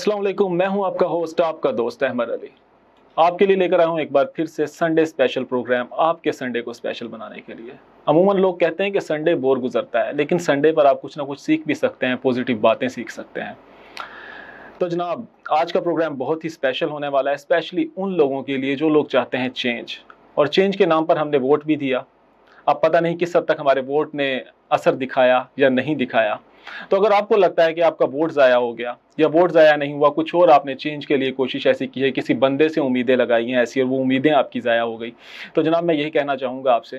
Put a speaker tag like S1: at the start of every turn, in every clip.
S1: अस्सलाम वालेकुम, मैं हूं आपका होस्ट, आपका दोस्त अहमद अली। आपके लिए लेकर आया हूं एक बार फिर से संडे स्पेशल प्रोग्राम, आपके संडे को स्पेशल बनाने के लिए। अमूमन लोग कहते हैं कि संडे बोर गुजरता है, लेकिन संडे पर आप कुछ ना कुछ सीख भी सकते हैं, पॉजिटिव बातें सीख सकते हैं। तो जनाब, आज का प्रोग्राम बहुत ही स्पेशल होने वाला है, स्पेशली उन लोगों के लिए जो लोग चाहते हैं चेंज, और चेंज के नाम पर हमने वोट भी दिया। अब पता नहीं किस हद तक हमारे वोट ने असर दिखाया या नहीं दिखाया। तो अगर आपको लगता है कि आपका वोट ज़ाया हो गया या वोट ज़ाया नहीं हुआ, कुछ और आपने चेंज के लिए कोशिश ऐसी की है, किसी बंदे से उम्मीदें लगाई हैं ऐसी और वो उम्मीदें आपकी ज़ाया हो गई, तो जनाब मैं यही कहना चाहूँगा आपसे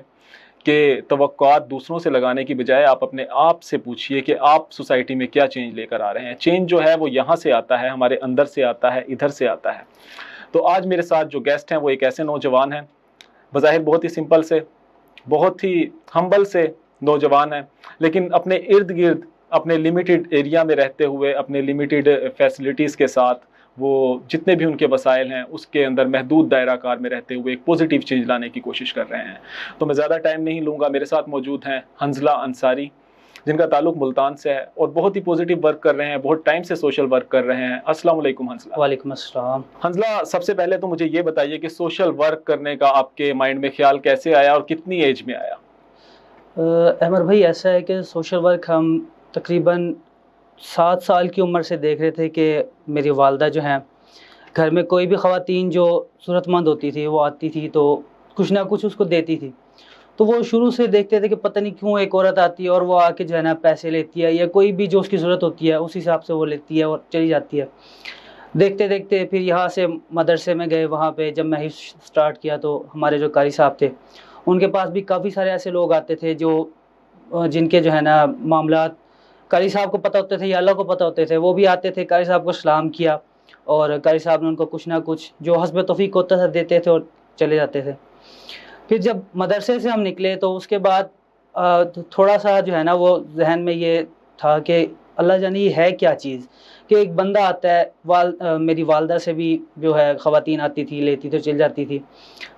S1: कि तवक्कुआत दूसरों से लगाने की बजाय आप अपने आप से पूछिए कि आप सोसाइटी में क्या चेंज लेकर आ रहे हैं। चेंज जो है वो यहाँ से आता है, हमारे अंदर से आता है, इधर से आता है। तो आज मेरे साथ जो गेस्ट हैं वो एक ऐसे नौजवान हैं, बज़ाहिर बहुत ही सिंपल से, बहुत ही हम्बल से नौजवान हैं, लेकिन अपने इर्द गिर्द अपने लिमिटेड एरिया में रहते हुए, अपने लिमिटेड फैसिलिटीज़ के साथ, वो जितने भी उनके वसाइल हैं उसके अंदर महदूद दायरा कार में रहते हुए एक पॉजिटिव चेंज लाने की कोशिश कर रहे हैं। तो मैं ज़्यादा टाइम नहीं लूँगा। मेरे साथ मौजूद हैं हंजला अंसारी, जिनका ताल्लुक मुल्तान से है और बहुत ही पॉजिटिव वर्क कर रहे हैं, बहुत टाइम से सोशल वर्क कर रहे हैं। अस्सलाम वालेकुम हंजला।
S2: वालेकुम अस्सलाम।
S1: हंजला, सबसे पहले तो मुझे ये बताइए कि सोशल वर्क करने का आपके माइंड में ख्याल कैसे आया और कितनी एज में आया?
S2: अमर भाई, ऐसा है कि सोशल वर्क हम तकरीबन 7 साल की उम्र से देख रहे थे कि मेरी वालदा जो हैं, घर में कोई भी ख़वातीन जो ज़रूरतमंद होती थी वो आती थी तो कुछ ना कुछ उसको देती थी। तो वो शुरू से देखते थे कि पता नहीं क्यों एक औरत आती है और वो आके जो है ना पैसे लेती है या कोई भी जो उसकी ज़रूरत होती है उस हिसाब से वो लेती है और चली जाती है। देखते देखते फिर यहाँ से मदरसे में गए, वहाँ पे जब मैं हिफ्ज़ स्टार्ट किया तो हमारे जो कारी साहब थे उनके पास भी काफ़ी सारे ऐसे लोग आते थे जो जिनके जो है ना मामलात कारी साहब को पता होते थे या अल्लाह को पता होते थे। वो भी आते थे, कारी साहब को सलाम किया और कारी साहब ने उनको कुछ ना कुछ जो हस्ब तौफीक होता था देते थे और चले जाते थे। फिर जब मदरसे से हम निकले तो उसके बाद थोड़ा सा जो है ना वो जहन में ये था कि अल्लाह जाने ये है क्या चीज़ कि एक बंदा आता है। मेरी वालदा से भी जो है ख़वातीन आती थी, लेती तो चल जाती थी।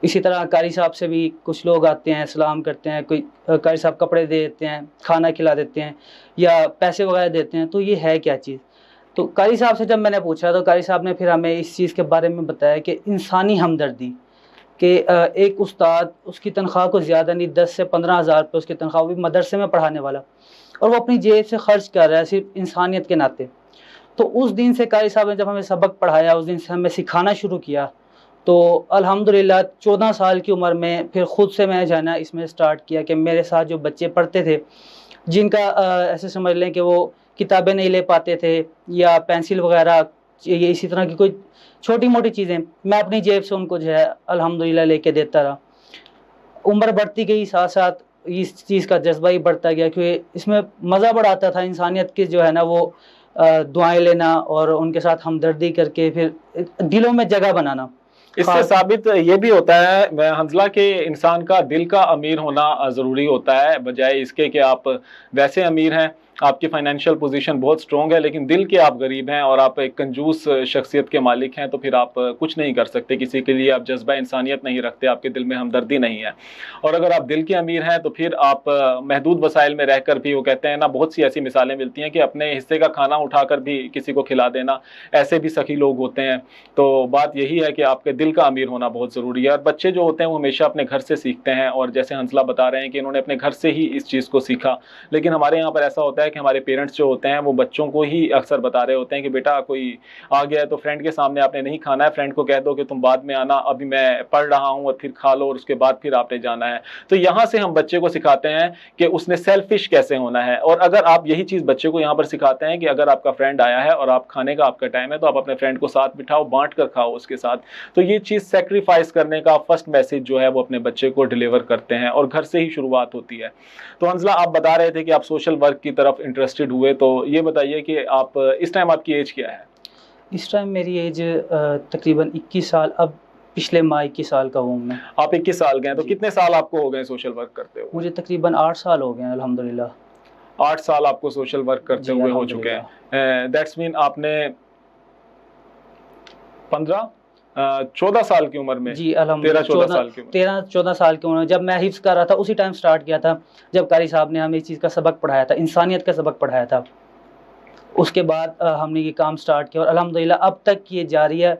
S2: इसी तरह कारी साहब से भी कुछ लोग आते हैं, सलाम करते हैं, कोई कारी साहब कपड़े दे देते हैं, खाना खिला देते हैं या पैसे वगैरह देते हैं। तो ये है क्या चीज़? तो कारी साहब से जब मैंने पूछा तो कारी साहब ने फिर हमें इस चीज़ के बारे में बताया कि इंसानी हमदर्दी, कि एक उस्ताद उसकी तनख्वाह को ज़्यादा नहीं, 10 से 15 हज़ार रुपये उसकी तनख्वाह, वो भी मदरसे में पढ़ाने वाला, और वो अपनी जेब से खर्च कर रहा है सिर्फ इंसानियत के नाते। तो उस दिन से कारी साहब ने जब हमें सबक पढ़ाया, उस दिन से हमें सिखाना शुरू किया। तो अल्हम्दुलिल्लाह 14 साल की उम्र में फिर ख़ुद से मैं जो है ना इसमें स्टार्ट किया कि मेरे साथ जो बच्चे पढ़ते थे जिनका ऐसे समझ लें कि वो किताबें नहीं ले पाते थे या पेंसिल वगैरह ये इसी तरह की कोई छोटी मोटी चीज़ें, मैं अपनी जेब से उनको जो है अल्हम्दुलिल्लाह लेके देता रहा। उम्र बढ़ती गई, साथ साथ इस चीज़ का जज्बा ही बढ़ता गया क्योंकि इसमें मज़ा बड़ा आता था। इंसानियत की जो है ना वो दुआएं लेना और उनके साथ हमदर्दी करके फिर दिलों में जगह बनाना।
S1: इससे साबित ये भी होता है हंजला के इंसान का दिल का अमीर होना ज़रूरी होता है, बजाय इसके कि आप वैसे अमीर हैं, आपकी फाइनेंशियल पोजीशन बहुत स्ट्रॉन्ग है, लेकिन दिल के आप गरीब हैं और आप एक कंजूस शख्सियत के मालिक हैं, तो फिर आप कुछ नहीं कर सकते। किसी के लिए आप जज्बा इंसानियत नहीं रखते, आपके दिल में हमदर्दी नहीं है। और अगर आप दिल के अमीर हैं तो फिर आप महदूद वसाइल में रहकर भी, वो कहते हैं ना, बहुत सी ऐसी मिसालें मिलती हैं कि अपने हिस्से का खाना उठाकर भी किसी को खिला देना, ऐसे भी सखी लोग होते हैं। तो बात यही है कि आपके दिल का अमीर होना बहुत ज़रूरी है। और बच्चे जो होते हैं वो हमेशा अपने घर से सीखते हैं, और जैसे हंसला बता रहे हैं कि इन्होंने अपने घर से ही इस चीज़ को सीखा। लेकिन हमारे यहाँ पर ऐसा होता है कि हमारे पेरेंट्स जो होते हैं वो बच्चों को ही अक्सर बता रहे होते हैं कि बेटा कोई आ गया है तो फ्रेंड के सामने आपने नहीं खाना है, फ्रेंड को कह दो कि तुम बाद में आना, अभी मैं पढ़ रहा हूँ, और फिर खा लो और उसके बाद फिर आपने जाना है। तो यहाँ से हम बच्चे को सिखाते हैं कि उसने सेल्फिश कैसे होना है। और अगर आप यही चीज़ बच्चे को यहाँ पर सिखाते हैं कि अगर आपका फ्रेंड आया है और आप खाने का आपका टाइम है तो आप अपने फ्रेंड को साथ बिठाओ, बांट कर खाओ उसके साथ, तो ये चीज़ सेक्रीफाइस करने का फर्स्ट मैसेज जो है वो अपने बच्चे को डिलीवर करते हैं, और घर से ही शुरुआत होती है। तो हंजला, आप बता रहे थे कि आप सोशल वर्क की तरफ इंटरेस्टेड हुए, तो ये बताइए कि आप इस टाइम आपकी एज क्या है?
S2: इस टाइम मेरी एज तकरीबन 21 साल, अब पिछले माह 21 साल का हूँ मैं।
S1: आप 21 साल के हैं, तो कितने साल आपको हो गए सोशल वर्क करते हुए?
S2: मुझे तकरीबन 8 साल हो गए हैं अल्हम्दुलिल्लाह।
S1: 8 साल आपको सोशल वर्क करते हुए हो चुके हैं। दैट्स मीन आपने 14 साल की उम्र में,
S2: जी अल्हम्दुलिल्लाह,
S1: 13-14 साल की उम्र,
S2: 13-14 साल की उम्र जब मैं हिफ्ज़ कर रहा था उसी टाइम स्टार्ट किया था जब कारी साहब ने हमें इस चीज़ का सबक पढ़ाया था, इंसानियत का सबक पढ़ाया था। उसके बाद हमने ये काम स्टार्ट किया और अल्हम्दुलिल्लाह अब तक ये जारी है।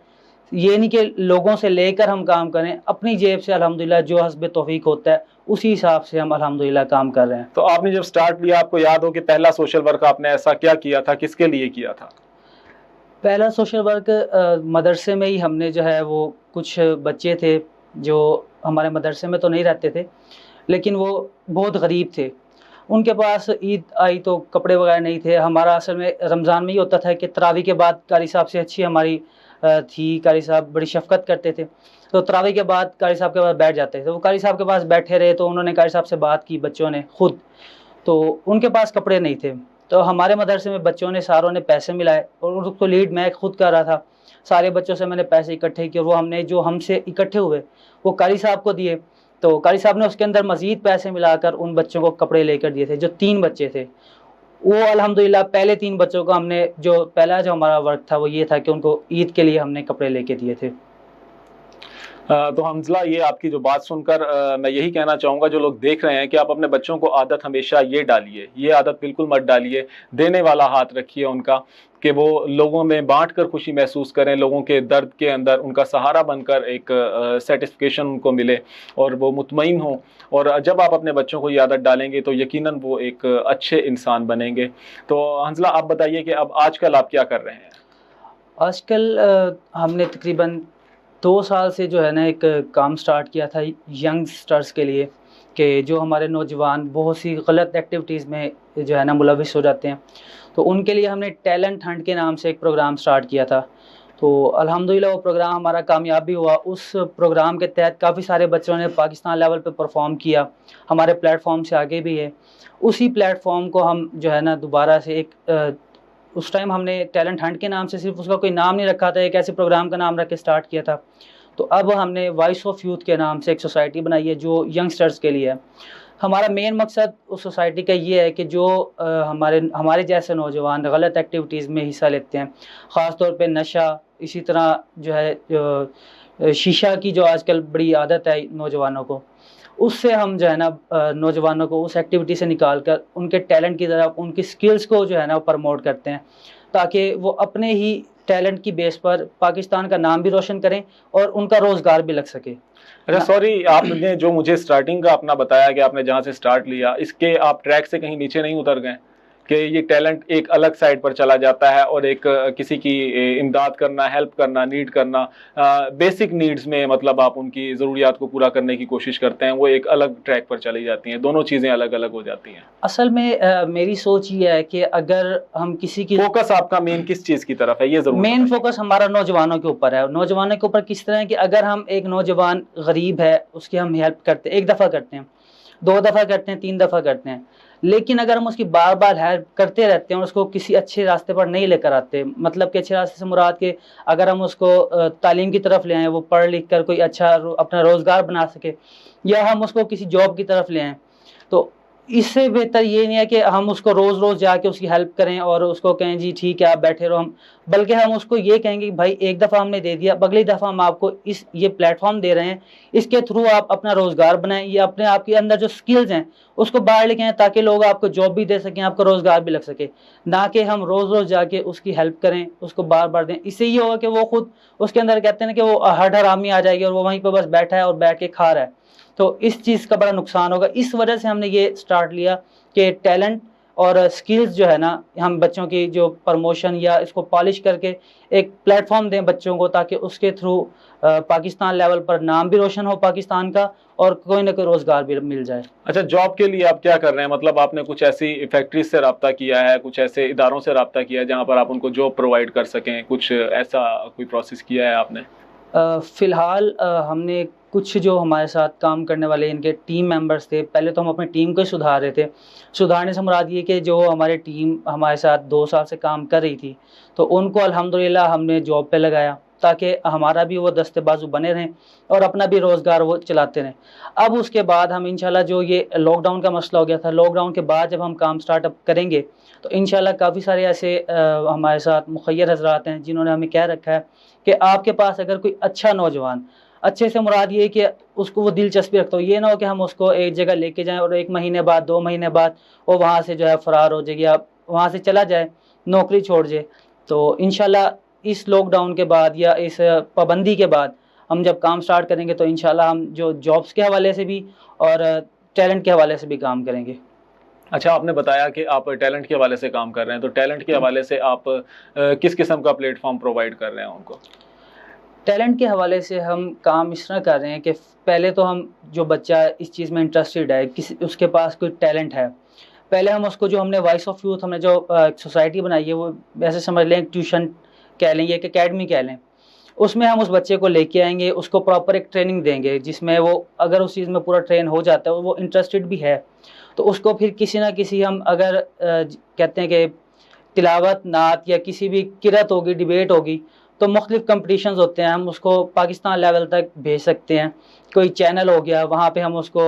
S2: ये नहीं कि लोगों से लेकर हम काम करें, अपनी जेब से अल्हम्दुलिल्लाह जो हस्ब तौफीक होता है उसी हिसाब से हम अल्हम्दुलिल्लाह काम कर रहे हैं।
S1: तो आपने जब स्टार्ट लिया, आपको याद हो कि पहला सोशल वर्क आपने ऐसा क्या किया था, किसके लिए किया था?
S2: पहला सोशल वर्क मदरसे में ही हमने जो है वो कुछ बच्चे थे जो हमारे मदरसे में तो नहीं रहते थे, लेकिन वो बहुत गरीब थे। उनके पास ईद आई तो कपड़े वगैरह नहीं थे। हमारा असल में रमज़ान में ही होता था कि तरावी के बाद कारी साहब से अच्छी हमारी थी, कारी साहब बड़ी शफ़क़त करते थे। तो तरावी के बाद कारी साहब के पास बैठ जाते थे। वो कारी साहब के पास बैठे रहे तो उन्होंने कारी साहब से बात की बच्चों ने खुद, तो उनके पास कपड़े नहीं थे। तो हमारे मदरसे में बच्चों ने सारों ने पैसे मिलाए और उसको लीड मैं खुद कर रहा था। सारे बच्चों से मैंने पैसे इकट्ठे किए और वो हमने जो हमसे इकट्ठे हुए वो कारी साहब को दिए। तो कारी साहब ने उसके अंदर मज़ीद पैसे मिलाकर उन बच्चों को कपड़े लेकर दिए थे। जो 3 बच्चे थे वो अल्हम्दुलिल्लाह पहले 3 बच्चों को हमने जो पहला जो हमारा वर्क था वो ये था कि उनको ईद के लिए हमने कपड़े लेके दिए थे।
S1: तो हमज़ला, ये आपकी जो बात सुनकर मैं यही कहना चाहूँगा जो लोग देख रहे हैं कि आप अपने बच्चों को आदत हमेशा ये डालिए, ये आदत बिल्कुल मत डालिए, देने वाला हाथ रखिए उनका, कि वो लोगों में बाँट कर खुशी महसूस करें, लोगों के दर्द के अंदर उनका सहारा बनकर एक सेटिस्फिकेशन उनको मिले और वो मुतमईन हों। और जब आप अपने बच्चों को ये आदत डालेंगे तो यकीनन वो एक अच्छे इंसान बनेंगे। तो हंज़ला, आप बताइए कि अब आजकल आप क्या कर रहे हैं?
S2: आजकल हमने तकरीबन 2 साल से जो है ना एक काम स्टार्ट किया था यंगस्टर्स के लिए, कि जो हमारे नौजवान बहुत सी गलत एक्टिविटीज़ में जो है ना मुलविस हो जाते हैं। तो उनके लिए हमने टैलेंट हंट के नाम से एक प्रोग्राम स्टार्ट किया था। तो अल्हम्दुलिल्लाह वो प्रोग्राम हमारा कामयाब भी हुआ। उस प्रोग्राम के तहत काफ़ी सारे बच्चों ने पाकिस्तान लेवल पे परफॉर्म किया, हमारे प्लेटफॉर्म से आगे भी है। उसी प्लेटफॉर्म को हम जो है ना दोबारा से एक उस टाइम हमने टैलेंट हंट के नाम से सिर्फ उसका कोई नाम नहीं रखा था, एक ऐसे प्रोग्राम का नाम रख के स्टार्ट किया था। तो अब हमने वॉइस ऑफ यूथ के नाम से एक सोसाइटी बनाई है जो यंगस्टर्स के लिए है। हमारा मेन मकसद उस सोसाइटी का ये है कि जो हमारे जैसे नौजवान गलत एक्टिविटीज़ में हिस्सा लेते हैं, ख़ास तौर पे नशा, इसी तरह जो है शीशा की जो आजकल बड़ी आदत है नौजवानों को, उससे हम जो है ना नौजवानों को उस एक्टिविटी से निकाल कर उनके टैलेंट की तरफ, उनकी स्किल्स को जो है ना प्रमोट करते हैं, ताकि वो अपने ही टैलेंट की बेस पर पाकिस्तान का नाम भी रोशन करें और उनका रोज़गार भी लग सके।
S1: अच्छा, सॉरी, आपने जो मुझे स्टार्टिंग का अपना बताया कि आपने जहाँ से स्टार्ट लिया, इसके आप ट्रैक से कहीं नीचे नहीं उतर गए कि ये टैलेंट एक अलग साइड पर चला जाता है और एक किसी की इमदाद करना, हेल्प करना, नीड करना, बेसिक नीड्स में मतलब आप उनकी ज़रूरियात को पूरा करने की कोशिश करते हैं, वो एक अलग ट्रैक पर चली जाती हैं, दोनों चीज़ें अलग अलग हो जाती हैं?
S2: असल में मेरी सोच ये है कि अगर हम किसी की
S1: फोकस आपका मेन किस चीज़ की तरफ है, ये ज़रूर
S2: मेन
S1: बताइए।
S2: फोकस हमारा नौजवानों के ऊपर है। नौजवानों के ऊपर किस तरह है कि अगर हम एक नौजवान गरीब है उसकी हम हेल्प करते हैं, 1 दफ़ा करते हैं, 2 दफ़ा करते हैं, 3 दफ़ा करते हैं, लेकिन अगर हम उसकी बार बार हेल्प करते रहते हैं और उसको किसी अच्छे रास्ते पर नहीं लेकर आते, मतलब कि अच्छे रास्ते से मुराद के अगर हम उसको तालीम की तरफ ले आएँ, वो पढ़ लिख कर कोई अच्छा अपना रोज़गार बना सके, या हम उसको किसी जॉब की तरफ ले आएँ, तो इससे बेहतर ये नहीं है कि हम उसको रोज़ रोज़ जाके उसकी हेल्प करें और उसको कहें जी ठीक है आप बैठे रहो, हम बल्कि हम उसको ये कहेंगे कि भाई 1 दफ़ा हमने दे दिया, अगली दफ़ा हम आपको ये प्लेटफॉर्म दे रहे हैं, इसके थ्रू आप अपना रोज़गार बनाएं, या अपने आपके अंदर जो स्किल्स हैं उसको बाहर लेके आएँ, ताकि लोग आपको जॉब भी दे सकें, आपको रोज़गार भी लग सके, ना कि हम रोज़ रोज़ जाके उसकी हेल्प करें, उसको बार बार दें। इससे ये होगा कि वो खुद उसके अंदर कहते हैं ना कि वो हड हरामी आ जाएगी और वो वहीं पर बस बैठा है और बैठ के खा रहा है, तो इस चीज़ का बड़ा नुकसान होगा। इस वजह से हमने ये स्टार्ट लिया कि टैलेंट और स्किल्स जो है ना, हम बच्चों की जो प्रमोशन या इसको पॉलिश करके एक प्लेटफॉर्म दें बच्चों को, ताकि उसके थ्रू पाकिस्तान लेवल पर नाम भी रोशन हो पाकिस्तान का और कोई ना कोई रोज़गार भी मिल जाए।
S1: अच्छा, जॉब के लिए आप क्या कर रहे हैं? मतलब आपने कुछ ऐसी फैक्ट्री से रब्ता किया है, कुछ ऐसे इदारों से रब्ता किया है जहाँ पर आप उनको जॉब प्रोवाइड कर सकें, कुछ ऐसा कोई प्रोसेस किया है आपने?
S2: फ़िलहाल हमने कुछ जो हमारे साथ काम करने वाले इनके टीम मेंबर्स थे, पहले तो हम अपनी टीम को ही सुधार रहे थे। सुधारने से मुराद ये कि जो हमारी टीम हमारे साथ 2 साल से काम कर रही थी, तो उनको अल्हम्दुलिल्लाह हमने जॉब पे लगाया, ताकि हमारा भी वो दस्ते बाजू बने रहें और अपना भी रोज़गार वो चलाते रहें। अब उसके बाद हम इंशाल्लाह, जो ये लॉकडाउन का मसला हो गया था, लॉकडाउन के बाद जब हम काम स्टार्टअप करेंगे तो इंशाल्लाह काफ़ी सारे ऐसे हमारे साथ मुखय्यर हज़रात हैं जिन्होंने हमें कह रखा है कि आपके पास अगर कोई अच्छा नौजवान, अच्छे से मुराद ये है कि उसको वो दिलचस्पी रखता हो, ये ना हो कि हम उसको एक जगह लेके जाएं और 1 महीने बाद 2 महीने बाद वो वहाँ से जो है फ़रार हो जाएगी या वहाँ से चला जाए, नौकरी छोड़ जाए। तो इंशाल्लाह इस लॉकडाउन के बाद या इस पाबंदी के बाद हम जब काम स्टार्ट करेंगे तो इंशाल्लाह हम जो जॉब्स के हवाले से भी और टैलेंट के हवाले से भी काम करेंगे।
S1: अच्छा, आपने बताया कि आप टैलेंट के हवाले से काम कर रहे हैं, तो टैलेंट के हवाले से आप किस किस्म का प्लेटफॉर्म प्रोवाइड कर रहे हैं उनको?
S2: टैलेंट के हवाले से हम काम इस तरह कर रहे हैं कि पहले तो हम जो बच्चा इस चीज़ में इंटरेस्टेड है, किसी उसके पास कोई टैलेंट है, पहले हम उसको, जो हमने वॉइस ऑफ यूथ हमने जो सोसाइटी बनाई है, वो वैसे समझ लें ट्यूशन कह लें या एक एकेडमी कह लें, उसमें हम उस बच्चे को लेके आएंगे, उसको प्रॉपर एक ट्रेनिंग देंगे जिसमें वो अगर उस चीज़ में पूरा ट्रेन हो जाता है और वो इंटरेस्टेड भी है तो उसको फिर किसी ना किसी हम अगर कहते हैं कि तिलावत, नात या किसी भी किरत होगी, डिबेट होगी, तो मुख्तलिफ कंपटीशंस होते हैं, हम उसको पाकिस्तान लेवल तक भेज सकते हैं। कोई चैनल हो गया, वहाँ पे हम उसको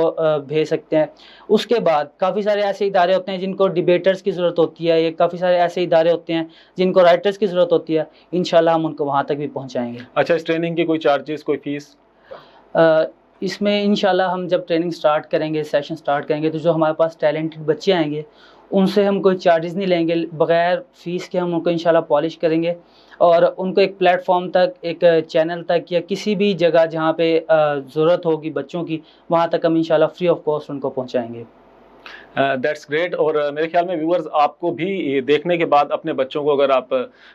S2: भेज सकते हैं। उसके बाद काफ़ी सारे ऐसे इदारे होते हैं जिनको डिबेटर्स की ज़रूरत होती है, या काफ़ी सारे ऐसे इदारे होते हैं जिनको राइटर्स की ज़रूरत होती है। इंशाल्लाह हम उनको वहाँ तक भी पहुँचाएँगे।
S1: अच्छा, इस ट्रेनिंग की कोई चार्जेस, कोई फीस?
S2: इसमें इंशाल्लाह हम जब ट्रेनिंग स्टार्ट करेंगे, सेशन स्टार्ट करेंगे, तो जो हमारे पास टैलेंटेड बच्चे आएंगे उनसे हम कोई चार्जेस नहीं लेंगे, बग़ैर फ़ीस के हम उनको इंशाल्लाह पॉलिश करेंगे और उनको एक प्लेटफॉर्म तक, एक चैनल तक या किसी भी जगह जहाँ पे ज़रूरत होगी बच्चों की, वहाँ तक हम इंशाल्लाह फ्री ऑफ कॉस्ट उनको पहुँचाएँगे।
S1: That's great. और मेरे ख्याल में व्यूअर्स, आपको भी ये देखने के बाद अपने बच्चों को, अगर आप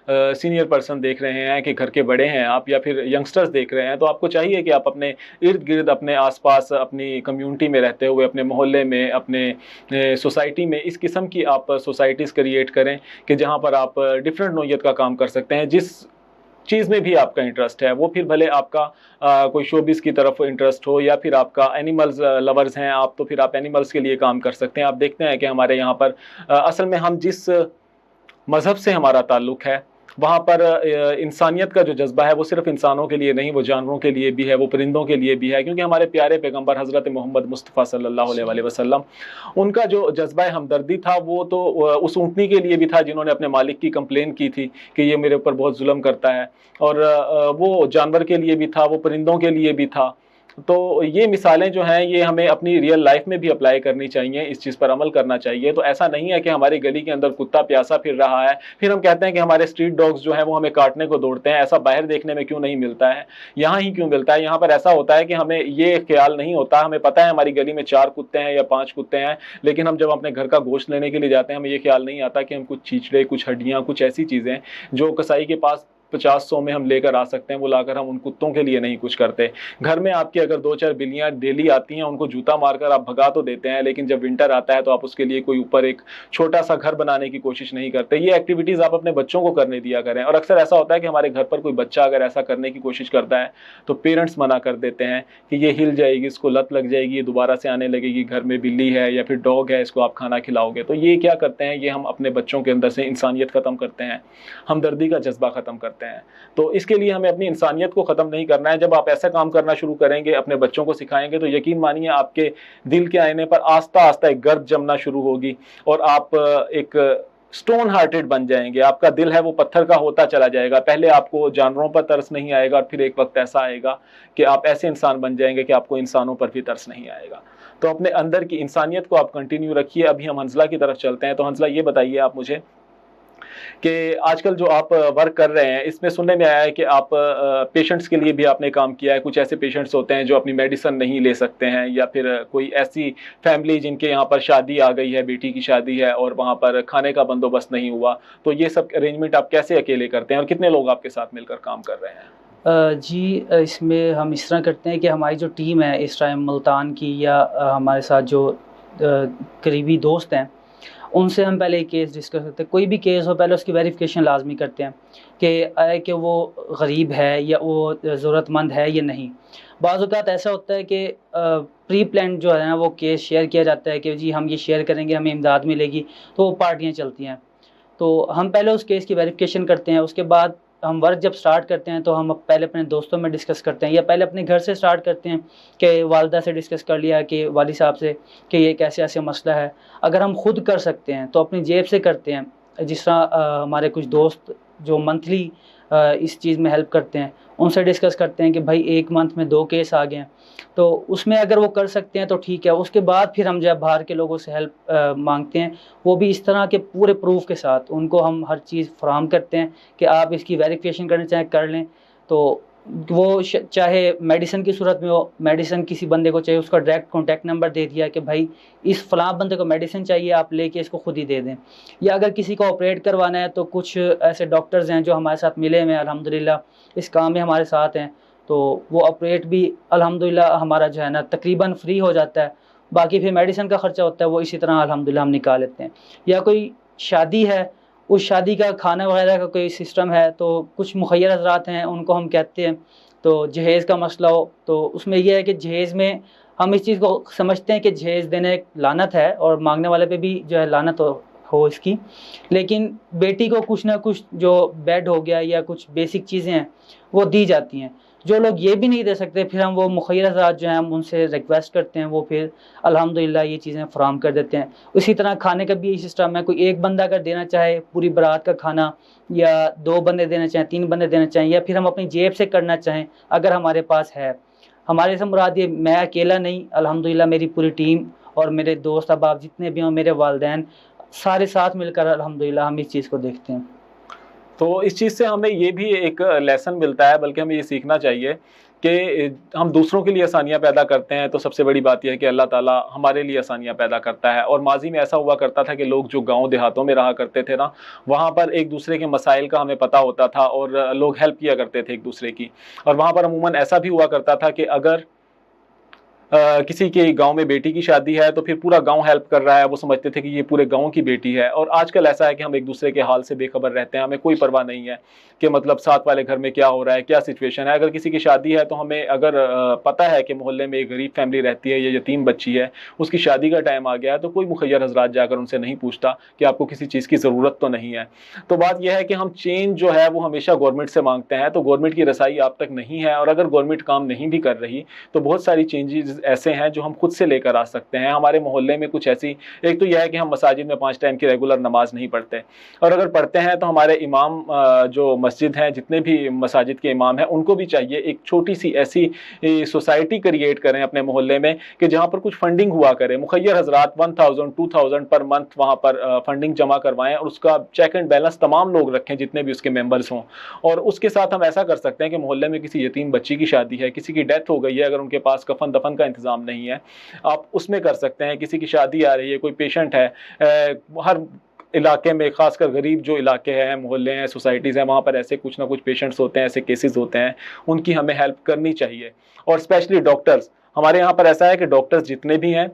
S1: सीनियर पर्सन देख रहे हैं कि घर के बड़े हैं आप, या फिर यंगस्टर्स देख रहे हैं, तो आपको चाहिए कि आप अपने इर्द गिर्द, अपने आसपास, अपनी कम्युनिटी में रहते हुए, अपने मोहल्ले में, अपने सोसाइटी में इस किस्म की आप सोसाइटीज़ क्रिएट करें कि जहाँ पर आप डिफरेंट नौइयत का काम कर सकते हैं। जिस चीज़ में भी आपका इंटरेस्ट है, वो फिर भले आपका कोई शोबिस की तरफ इंटरेस्ट हो या फिर आपका एनिमल्स लवर्स हैं आप, तो फिर आप एनिमल्स के लिए काम कर सकते हैं। आप देखते हैं कि हमारे यहाँ पर असल में हम जिस मज़हब से हमारा ताल्लुक़ है, वहाँ पर इंसानियत का जो जज्बा है वो सिर्फ़ इंसानों के लिए नहीं, वो जानवरों के लिए भी है, वो परिंदों के लिए भी है। क्योंकि हमारे प्यारे पैगंबर हज़रत मोहम्मद मुस्तफ़ा सल्लल्लाहु अलैहि वसल्लम, उनका जो जज्बा हमदर्दी था वो तो उस ऊँटनी के लिए भी था जिन्होंने अपने मालिक की कंप्लेन की थी कि ये मेरे ऊपर बहुत जुल्म करता है, और वो जानवर के लिए भी था, वो परिंदों के लिए भी था। तो ये मिसालें जो हैं, ये हमें अपनी रियल लाइफ में भी अप्लाई करनी चाहिए, इस चीज़ पर अमल करना चाहिए। तो ऐसा नहीं है कि हमारी गली के अंदर कुत्ता प्यासा फिर रहा है, फिर हम कहते हैं कि हमारे स्ट्रीट डॉग्स जो हैं वो हमें काटने को दौड़ते हैं। ऐसा बाहर देखने में क्यों नहीं मिलता है, यहाँ ही क्यों मिलता है? यहाँ पर ऐसा होता है कि हमें ये ख्याल नहीं होता, हमें पता है हमारी गली में 4 कुत्ते हैं या 5 कुत्ते हैं, लेकिन हम जब अपने घर का गोश्त लेने के लिए जाते हैं, हमें ये ख्याल नहीं आता कि हम कुछ चीचड़े, कुछ हड्डियाँ, कुछ ऐसी चीज़ें जो कसाई के पास 50-100 में हम लेकर आ सकते हैं, वो लाकर हम उन कुत्तों के लिए नहीं कुछ करते। घर में आपकी अगर 2-4 बिल्लियाँ डेली आती हैं, उनको जूता मारकर आप भगा तो देते हैं, लेकिन जब विंटर आता है तो आप उसके लिए कोई ऊपर एक छोटा सा घर बनाने की कोशिश नहीं करते। ये एक्टिविटीज़ आप अपने बच्चों को करने दिया करें। और अक्सर ऐसा होता है कि हमारे घर पर कोई बच्चा अगर ऐसा करने की कोशिश करता है तो पेरेंट्स मना कर देते हैं कि ये हिल जाएगी, इसको लत लग जाएगी, ये दोबारा से आने लगेगी, घर में बिल्ली है या फिर डॉग है, इसको आप खाना खिलाओगे। तो ये क्या करते हैं, ये हम अपने बच्चों के अंदर से इंसानियत ख़त्म करते हैं, हमदर्दी का जज्बा ख़त्म करते हैं। तो इसके लिए हमें अपनी इंसानियत को ख़त्म नहीं करना है। जब आप ऐसा काम करना शुरू करेंगे, अपने बच्चों को सिखाएंगे, तो यकीन मानिए आपके दिल के आईने पर आस्ता आस्ता एक गर्द जमना शुरू होगी और आप एक स्टोन हार्टेड बन जाएंगे। आपका दिल है वो पत्थर का होता चला जाएगा। पहले आपको जानवरों पर तरस नहीं आएगा और फिर एक वक्त ऐसा आएगा कि आप ऐसे इंसान बन जाएंगे कि आपको इंसानों पर भी तरस नहीं आएगा। तो अपने अंदर की इंसानियत को आप कंटिन्यू रखिए। अभी हम हंसला की तरफ चलते हैं। तो हंसला, ये बताइए आप मुझे कि आजकल जो आप वर्क कर रहे हैं, इसमें सुनने में आया है कि आप पेशेंट्स के लिए भी आपने काम किया है। कुछ ऐसे पेशेंट्स होते हैं जो अपनी मेडिसिन नहीं ले सकते हैं, या फिर कोई ऐसी फैमिली जिनके यहाँ पर शादी आ गई है, बेटी की शादी है और वहाँ पर खाने का बंदोबस्त नहीं हुआ, तो ये सब अरेंजमेंट आप कैसे अकेले करते हैं और कितने लोग आपके साथ मिलकर काम कर रहे हैं?
S2: जी, इसमें हम इस तरह करते हैं कि हमारी जो टीम है इस टाइम मुल्तान की, या हमारे साथ जो करीबी दोस्त हैं, उनसे हम पहले केस डिस्कस करते हैं। कोई भी केस हो, पहले उसकी वेरिफिकेशन लाजमी करते हैं कि वो गरीब है या वो ज़रूरतमंद है या नहीं। बाज़ औक़ात ऐसा होता है कि प्री प्लान जो है ना, वो केस शेयर किया जाता है कि जी हम ये शेयर करेंगे, हमें इमदाद मिलेगी, तो वो पार्टियाँ चलती हैं। तो हम पहले उस केस की वेरिफिकेशन करते हैं। उसके बाद हम वर्क जब स्टार्ट करते हैं तो हम पहले अपने दोस्तों में डिस्कस करते हैं, या पहले अपने घर से स्टार्ट करते हैं कि वालिदा से डिस्कस कर लिया कि वालिद साहब से कि ये कैसे ऐसे मसला है। अगर हम खुद कर सकते हैं तो अपनी जेब से करते हैं। जिस तरह हमारे कुछ दोस्त जो मंथली इस चीज़ में हेल्प करते हैं, उनसे डिस्कस करते हैं कि भाई 1 मंथ में 2 केस आ गए हैं, तो उसमें अगर वो कर सकते हैं तो ठीक है। उसके बाद फिर हम जब बाहर के लोगों से हेल्प मांगते हैं, वो भी इस तरह के पूरे प्रूफ के साथ उनको हम हर चीज़ फराहम करते हैं कि आप इसकी वेरिफिकेशन करना चाहें कर लें। तो वो चाहे मेडिसिन की सूरत में हो, मेडिसिन किसी बंदे को चाहिए, उसका डायरेक्ट कॉन्टैक्ट नंबर दे दिया कि भाई इस फ़लाँ बंदे को मेडिसिन चाहिए, आप लेके इसको खुद ही दे दें। या अगर किसी को ऑपरेट करवाना है तो कुछ ऐसे डॉक्टर्स हैं जो हमारे साथ मिले हुए हैं, अल्हम्दुलिल्लाह इस काम में हमारे साथ हैं, तो वो ऑपरेट भी अल्हम्दुलिल्लाह हमारा जो है ना तकरीबन फ्री हो जाता है। बाकी फिर मेडिसिन का ख़र्चा होता है, वो इसी तरह अल्हम्दुलिल्लाह हम निकाल लेते हैं। या कोई शादी है, उस शादी का खाना वगैरह का कोई सिस्टम है, तो कुछ मुखय्यर हज़रात हैं, उनको हम कहते हैं तो जहेज़ का मसला हो, तो उसमें यह है कि जहेज़ में हम इस चीज़ को समझते हैं कि जहेज़ देना एक लानत है और मांगने वाले पे भी जो है लानत हो इसकी, लेकिन बेटी को कुछ ना कुछ जो बेड हो गया या कुछ बेसिक चीज़ें हैं वो दी जाती हैं। जो लोग ये भी नहीं दे सकते, फिर हम वो मुखय्यर हज़रात जो हैं हम उनसे रिक्वेस्ट करते हैं, वो फिर अल्हम्दुलिल्लाह ये चीज़ें फराहम कर देते हैं। उसी तरह खाने का भी यही सिस्टम है, कोई एक बंदा अगर देना चाहे पूरी बारात का खाना, या 2 बंदे देना चाहें, 3 बंदे देना चाहें, या फिर हम अपनी जेब से करना चाहें अगर हमारे पास है। हमारे से मुराद ये मैं अकेला नहीं, अल्हम्दुलिल्लाह मेरी पूरी टीम और मेरे दोस्त अहबाब जितने भी हों, मेरे वालिदैन, सारे साथ मिलकर अल्हम्दुलिल्लाह हम इस चीज़ को देखते हैं।
S1: तो इस चीज़ से हमें ये भी एक लेसन मिलता है, बल्कि हमें ये सीखना चाहिए कि हम दूसरों के लिए आसानियाँ पैदा करते हैं, तो सबसे बड़ी बात यह है कि अल्लाह ताला हमारे लिए आसानियाँ पैदा करता है। और माजी में ऐसा हुआ करता था कि लोग जो गांव देहातों में रहा करते थे ना, वहाँ पर एक दूसरे के मसाइल का हमें पता होता था और लोग हेल्प किया करते थे एक दूसरे की। और वहाँ पर अमूमन ऐसा भी हुआ करता था कि अगर किसी के गांव में बेटी की शादी है तो फिर पूरा गांव हेल्प कर रहा है, वो समझते थे कि ये पूरे गांव की बेटी है। और आजकल ऐसा है कि हम एक दूसरे के हाल से बेखबर रहते हैं, हमें कोई परवाह नहीं है कि मतलब साथ वाले घर में क्या हो रहा है, क्या सिचुएशन है। अगर किसी की शादी है तो हमें अगर पता है कि मोहल्ले में एक गरीब फैमिली रहती है या यतीम बच्ची है, उसकी शादी का टाइम आ गया है, तो कोई मुखय्यर हजरात जाकर उनसे नहीं पूछता कि आपको किसी चीज़ की ज़रूरत तो नहीं है। तो बात यह है कि हम चेंज जो है वो हमेशा गवर्नमेंट से मांगते हैं, तो गवर्नमेंट की रसाई आप तक नहीं है। और अगर गवर्नमेंट काम नहीं भी कर रही तो बहुत सारी चेंजेस ऐसे हैं जो हम खुद से लेकर आ सकते हैं। हमारे मोहल्ले में कुछ ऐसी, एक तो यह है कि हम मसाजिद में 5 टाइम की रेगुलर नमाज नहीं पढ़ते, और अगर पढ़ते हैं तो हमारे इमाम जो मस्जिद हैं, जितने भी मसाजिद के इमाम हैं, उनको भी चाहिए एक छोटी सी ऐसी सोसाइटी क्रिएट करें अपने मोहल्ले में कि जहाँ पर कुछ फंडिंग हुआ करे। मुखय्यर हजरात 1000-2000 पर मंथ वहाँ पर फंडिंग जमा करवाएं और उसका चेक एंड बैलेंस तमाम लोग रखें जितने भी उसके मेंबर्स हों। और उसके साथ हम ऐसा कर सकते हैं कि मोहल्ले में किसी यतीम बच्ची की शादी है, किसी की डेथ हो गई है, अगर उनके पास कफन दफन का इंतजाम नहीं है, आप उसमें कर सकते हैं। किसी की शादी आ रही है, कोई पेशेंट है, हर इलाके में खासकर गरीब जो इलाके हैं, मोहल्ले हैं, सोसाइटीज़ हैं, वहाँ पर ऐसे कुछ ना कुछ पेशेंट्स होते हैं, ऐसे केसेस होते हैं, उनकी हमें हेल्प करनी चाहिए। और स्पेशली डॉक्टर्स, हमारे यहाँ पर ऐसा है कि डॉक्टर्स जितने भी हैं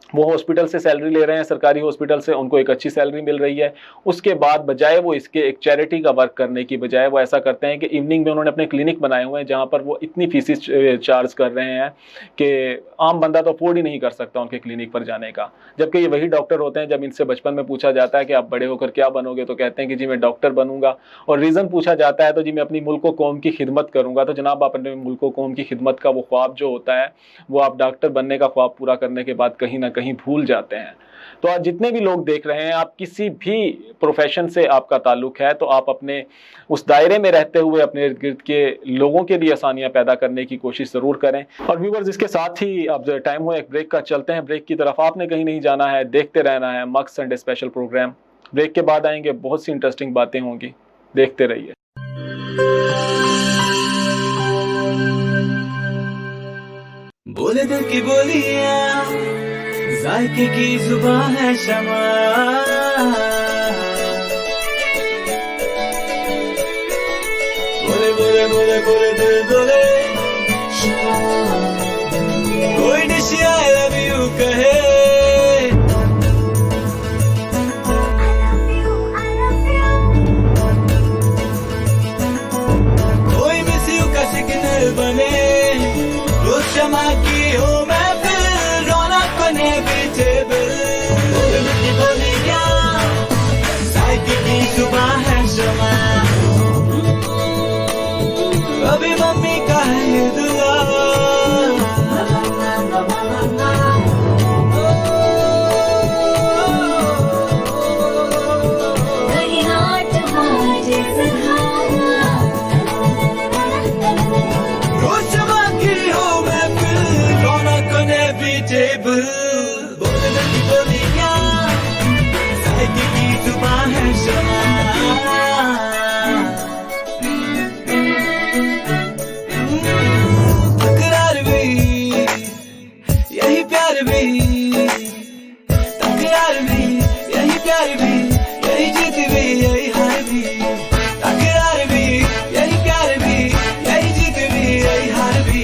S1: वो हॉस्पिटल से सैलरी ले रहे हैं, सरकारी हॉस्पिटल से, उनको एक अच्छी सैलरी मिल रही है। उसके बाद बजाय वो इसके एक चैरिटी का वर्क करने की बजाय वो ऐसा करते हैं कि इवनिंग में उन्होंने अपने क्लिनिक बनाए हुए हैं जहाँ पर वो इतनी फीसेस चार्ज कर रहे हैं कि आम बंदा तो अफोर्ड ही नहीं कर सकता उनके क्लिनिक पर जाने का। जबकि ये वही डॉक्टर होते हैं, जब इनसे बचपन में पूछा जाता है कि आप बड़े होकर क्या बनोगे, तो कहते हैं कि जी मैं डॉक्टर बनूंगा। और रीज़न पूछा जाता है तो जी मैं अपनी मुल्क व कौम की खिदमत करूँगा। तो जनाब आप अपने मुल्क व कौम की खिदमत का वो ख्वाब जो होता है, वो आप डॉक्टर बनने का ख्वाब पूरा करने के बाद कहीं ना कहीं भूल जाते हैं। तो आज जितने भी लोग देख रहे हैं, आप किसी भी प्रोफेशन से आपका ताल्लुक है, तो आप अपने उस दायरे में रहते हुए अपने इर्द गिर्द के लोगों के लिए आसानियां पैदा करने की कोशिश ज़रूर करें। और व्यूअर्स, इसके साथ ही अब टाइम हुआ एक ब्रेक का, चलते हैं ब्रेक की तरफ। आपने कहीं नहीं जाना है, देखते रहना है मक्स संडे स्पेशल प्रोग्राम। ब्रेक के बाद आएंगे, बहुत सी इंटरेस्टिंग बातें होंगी, देखते रहिए।
S3: बोले दिल की बोलियां, जायके की जुबान है शमा, बोले बोले बोले बोले दिल बोले, कोई डिश आई लव यू कहे, कोई मिस यू का सिग्नल बने, रोज शमा की हो मैं अभी मम्मी का है दुआ, टेबल बोले जल्दी बोलिया साहित्य की जुबान है शमा तकरार भी यही प्यार भी तकरार भी यही प्यार भी यही जीत भी यही हार भी तकरार भी यही प्यार भी यही जीत भी यही हार भी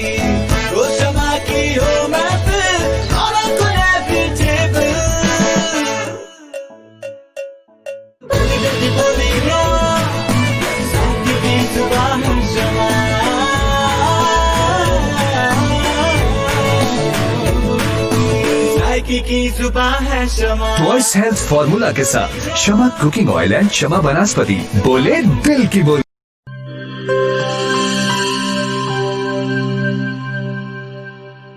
S3: रोज शमा की हो महफिल और खुले भी टेबल बोली जल्दी बोली ना साहित्य की जुबान है शमा साहित्य की जुबान है शमा
S4: वॉइस हेल्थ फॉर्मूला के साथ शमा कुकिंग ऑयल एंड शमा वनस्पति बोले दिल की बोली।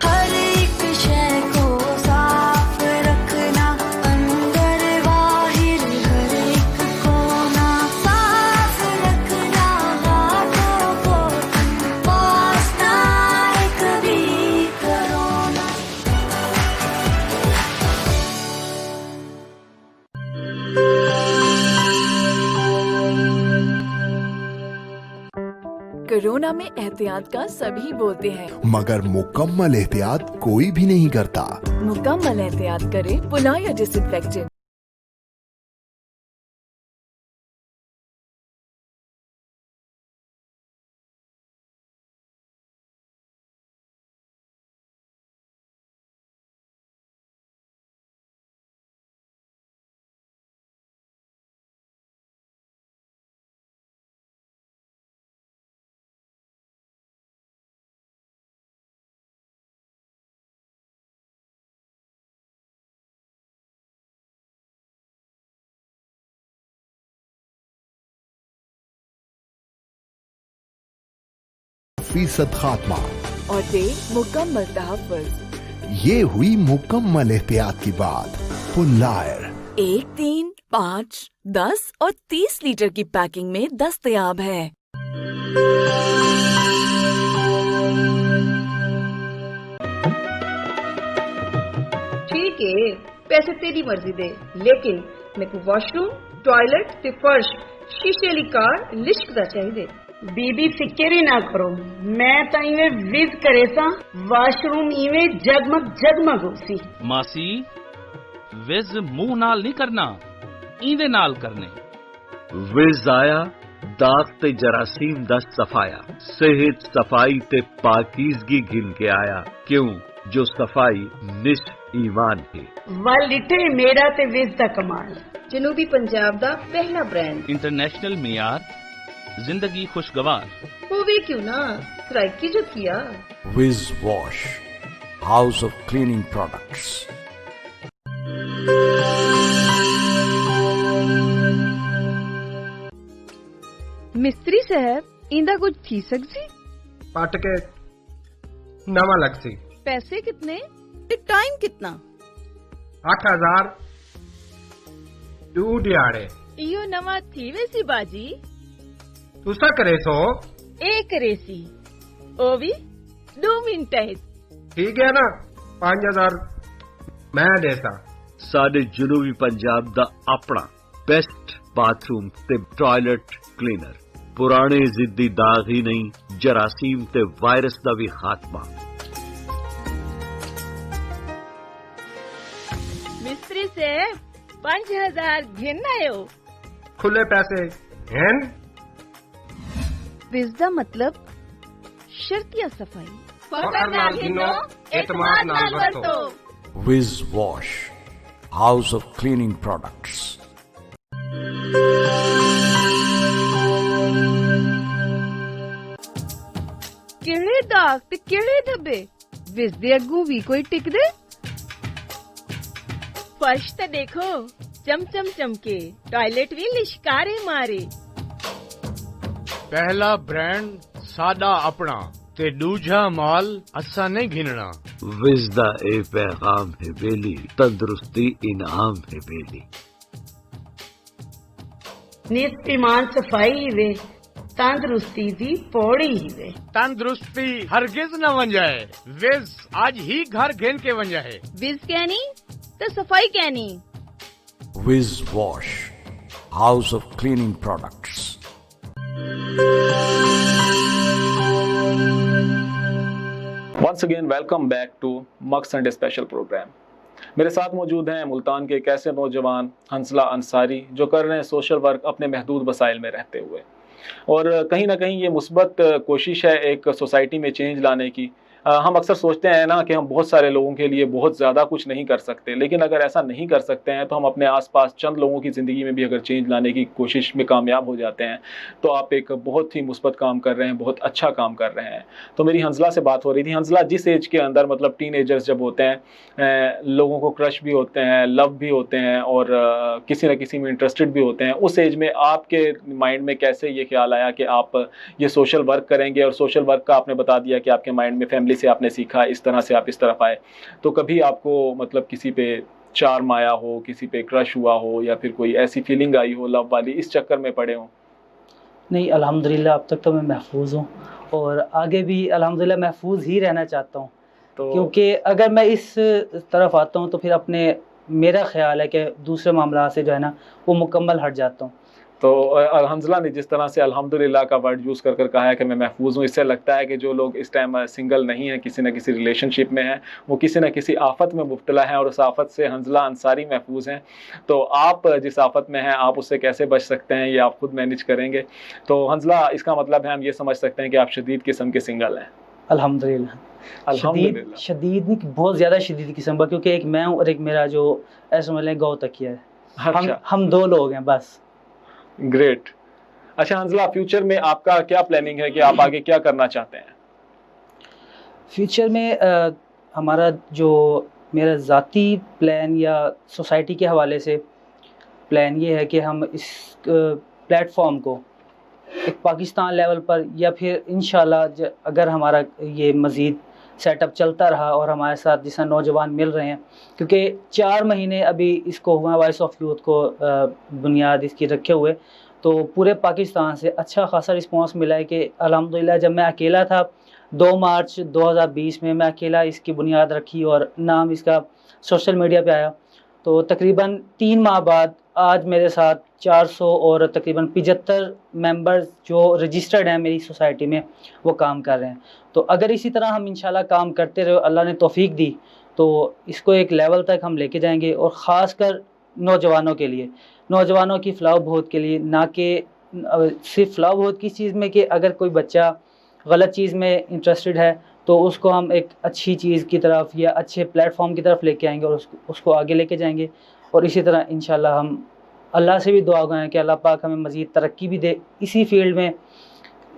S5: हर एक शय को साफ रखना अंदर बाहर हर एक कोना साफ रखना हाथों को पास ना कभी करोना
S6: कोरोना में एहतियात का सभी बोलते हैं,
S7: मगर मुकम्मल एहतियात कोई भी नहीं करता।
S6: मुकम्मल एहतियात करें पुनः या डिसइंफेक्टेंट।
S7: फीसद खात्मा
S6: और दे मुकम्मल तहफ़्फ़ुज़।
S7: ये हुई मुकम्मल एहतियात की बात। पुल्लायर
S6: 1, 3, 5, 10 और 30 लीटर की पैकिंग में दस्तयाब है।
S8: ठीक है, पैसे तेरी मर्जी दे, लेकिन मेरे को वॉशरूम, टॉयलेट ते फर्श शीशे वाली कार लिश्क दा चाहिए। बीबी फिक्र ही ना करो, मैं तो इवें विज करे सा वॉशरूम इवें जगमग जगमग होसी।
S9: मासी विज मुंह नाल नहीं करना, इंदे नाल करने।
S10: विज आया दाग ते जरासीम दा सफाया, सेहत सफाई ते पाकीज़गी गिन के आया। क्यों जो सफाई निस्फ ईमान है।
S8: वल लिटे मेरा ते विज दा कमाल, जनूबी पंजाब दा पहला ब्रांड।
S9: इंटरनेशनल मियार, जिंदगी खुशगवार।
S8: होवे क्यों ना, सराइकी जो किया।
S11: Wiz wash, house of cleaning products.
S12: मिस्त्री साहब इंदा कुछ थी सकसी?
S13: पट के नवा लगसी।
S12: पैसे कितने ते टाइम कितना?
S13: 8000 2 दिहाड़े।
S12: इयो नवा थी वैसी बाजी।
S13: तुसा करे सो
S12: एक रेसी ओ भी 2 मिनट।
S13: ठीक है ना, 5000 मैं देता।
S10: साडे जनूबी पंजाब दा अपना बेस्ट बाथरूम ते टॉयलेट क्लीनर, पुराने जिद्दी दाग ही नहीं, जरासीम ते वायरस दा भी खात्मा।
S12: मिस्त्री से 5000 घिन आयो।
S13: खुले पैसे हैं।
S12: विज़दा मतलब शर्तिया सफाई।
S13: फखर नाल गिनो, एतमाद नाल वरतो।
S11: विज wash, house of cleaning products.
S12: किहड़े दाग ते किहड़े धब्बे, विज दे अग्गू भी कोई टिक दे। फर्श ते देखो चमचम चमके, टॉयलेट भी लिशकारे मारे।
S14: पहला ब्रांड सादा अपना ते दूजा माल असा नहीं घिनना।
S10: विजदा ए पैगाम है बेली, तंदुरुस्ती इनाम है बेली।
S8: निस्फ ईमान सफाई वे तंदुरुस्ती दी पौड़ी ही वे।
S14: तंदुरुस्ती हरगिज न वंजाए, विज आज ही घर घेन के वंजाए।
S12: विज कहनी तो सफाई कहनी।
S11: Whiz Wash, House of Cleaning Products.
S1: Once again, welcome back to Mug Sunday Special Program. मेरे साथ मौजूद हैं मुल्तान के एक ऐसे नौजवान हंसला अंसारी जो कर रहे हैं सोशल वर्क अपने महदूद वसाइल में रहते हुए, और कहीं ना कहीं ये मुस्बत कोशिश है एक सोसाइटी में चेंज लाने की। हम अक्सर सोचते हैं ना कि हम बहुत सारे लोगों के लिए बहुत ज़्यादा कुछ नहीं कर सकते, लेकिन अगर ऐसा नहीं कर सकते हैं तो हम अपने आसपास चंद लोगों की ज़िंदगी में भी अगर चेंज लाने की कोशिश में कामयाब हो जाते हैं तो आप एक बहुत ही मुस्बत काम कर रहे हैं, बहुत अच्छा काम कर रहे हैं। तो मेरी हंसला से बात हो रही थी। हंसला, जिस एज के अंदर मतलब टीनेजर्स जब होते हैं, लोगों को क्रश भी होते हैं, लव भी होते हैं और किसी न किसी में इंटरेस्टेड भी होते हैं, उस एज में आपके माइंड में कैसे ये ख्याल आया कि आप ये सोशल वर्क करेंगे? और सोशल वर्क का आपने बता दिया कि आपके माइंड में फैमिली से आपने सीखा, इस तरह से आप इस तरफ आए, तो कभी आपको मतलब किसी पे चार्म आया हो, किसी पे क्रश हुआ हो, या फिर कोई ऐसी फीलिंग आई हो लव वाली, इस चक्कर में पड़े हो?
S2: नहीं, अल्हम्दुलिल्लाह अब तक तो मैं महफूज हूँ और आगे भी अल्हम्दुलिल्लाह महफूज ही रहना चाहता हूँ। तो क्योंकि अगर मैं इस तरफ आता हूँ तो फिर मेरा ख्याल है कि दूसरे मामला से जो है ना वो मुकम्मल हट जाता हूँ।
S1: तो हंसला ने जिस तरह से अल्हम्दुलिल्लाह का वर्ड यूज़ कर कहा है कि मैं महफूज हूँ, इससे लगता है कि जो लोग इस टाइम सिंगल नहीं हैं, किसी न किसी रिलेशनशिप में हैं, वो किसी न किसी आफत में मुब्तला हैं और उस आफत से हंसला अंसारी महफूज हैं। तो आप जिस आफत में हैं आप उससे कैसे बच सकते हैं, ये आप खुद मैनेज करेंगे। तो हंसला, इसका मतलब है हम ये समझ सकते हैं कि आप शदीद किस्म के सिंगल हैं?
S2: अल्हम्दुलिल्लाह, शदीद नहीं, बहुत ज़्यादा शदीद किस्म का, क्योंकि एक मैं और एक मेरा जो ऐसा समझ लें गौ तकिया है।
S1: अच्छा।
S2: हम दो लोग हैं बस।
S1: ग्रेट। अच्छा हंसला, फ्यूचर में आपका क्या प्लानिंग है कि आप आगे क्या करना चाहते हैं?
S2: फ्यूचर में हमारा जो मेरा ज़ाती प्लान या सोसाइटी के हवाले से प्लान ये है कि हम इस प्लेटफॉर्म को एक पाकिस्तान लेवल पर या फिर इंशाल्लाह अगर हमारा ये मज़ीद सेटअप चलता रहा और हमारे साथ जिस नौजवान मिल रहे हैं, क्योंकि 4 महीने अभी इसको हुआ वॉइस ऑफ यूथ को बुनियाद इसकी रखे हुए, तो पूरे पाकिस्तान से अच्छा खासा रिस्पांस मिला है कि अल्हम्दुलिल्लाह जब मैं अकेला था 2 मार्च 2020 में मैं अकेला इसकी बुनियाद रखी और नाम इसका सोशल मीडिया पे आया, तो तकरीबन 3 माह बाद आज मेरे साथ 400 और तकरीबन 75 मेंबर्स जो रजिस्टर्ड हैं मेरी सोसाइटी में वो काम कर रहे हैं। तो अगर इसी तरह हम इंशाल्लाह काम करते रहे, अल्लाह ने तौफीक दी, तो इसको एक लेवल तक हम लेके जाएंगे। और ख़ासकर नौजवानों के लिए, नौजवानों की फ़लाह बहूत के लिए, ना कि सिर्फ फ़लाह बहूत किस चीज़ में कि अगर कोई बच्चा गलत चीज़ में इंटरेस्टेड है तो उसको हम एक अच्छी चीज़ की तरफ या अच्छे प्लेटफॉर्म की तरफ लेके आएंगे और उसको आगे लेके जाएंगे। और इसी तरह इंशाल्लाह हम अल्लाह से भी दुआ करें कि अल्लाह पाक हमें मज़ीद तरक्की भी दे इसी फील्ड में।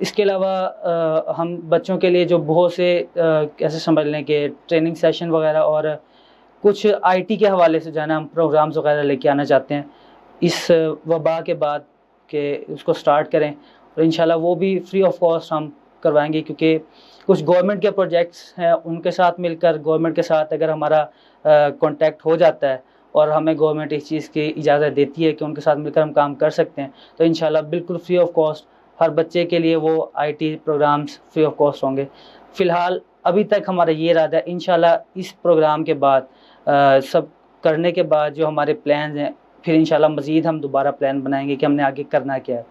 S2: इसके अलावा हम बच्चों के लिए जो बहुत से कैसे समझ लें कि ट्रेनिंग सेशन वगैरह और कुछ आईटी के हवाले से जो है ना हम प्रोग्राम्स वगैरह लेके आना चाहते हैं इस वबा के बाद कि उसको स्टार्ट करें, और इंशाल्लाह वो भी फ्री ऑफ कॉस्ट हम करवाएंगे, क्योंकि कुछ गवर्नमेंट के प्रोजेक्ट्स हैं उनके साथ मिलकर गवर्नमेंट के साथ अगर हमारा कांटेक्ट हो जाता है और हमें गवर्नमेंट इस चीज़ की इजाज़त देती है कि उनके साथ मिलकर हम काम कर सकते हैं, तो इंशाल्लाह बिल्कुल फ्री ऑफ कॉस्ट हर बच्चे के लिए वो IT programs free of cost होंगे। फ़िलहाल अभी तक हमारा ये इरादा है, इंशाल्लाह इस प्रोग्राम के बाद सब करने के बाद जो हमारे प्लान्स हैं फिर इंशाल्लाह मज़ीद हम दोबारा प्लान बनाएंगे कि हमने आगे करना क्या है।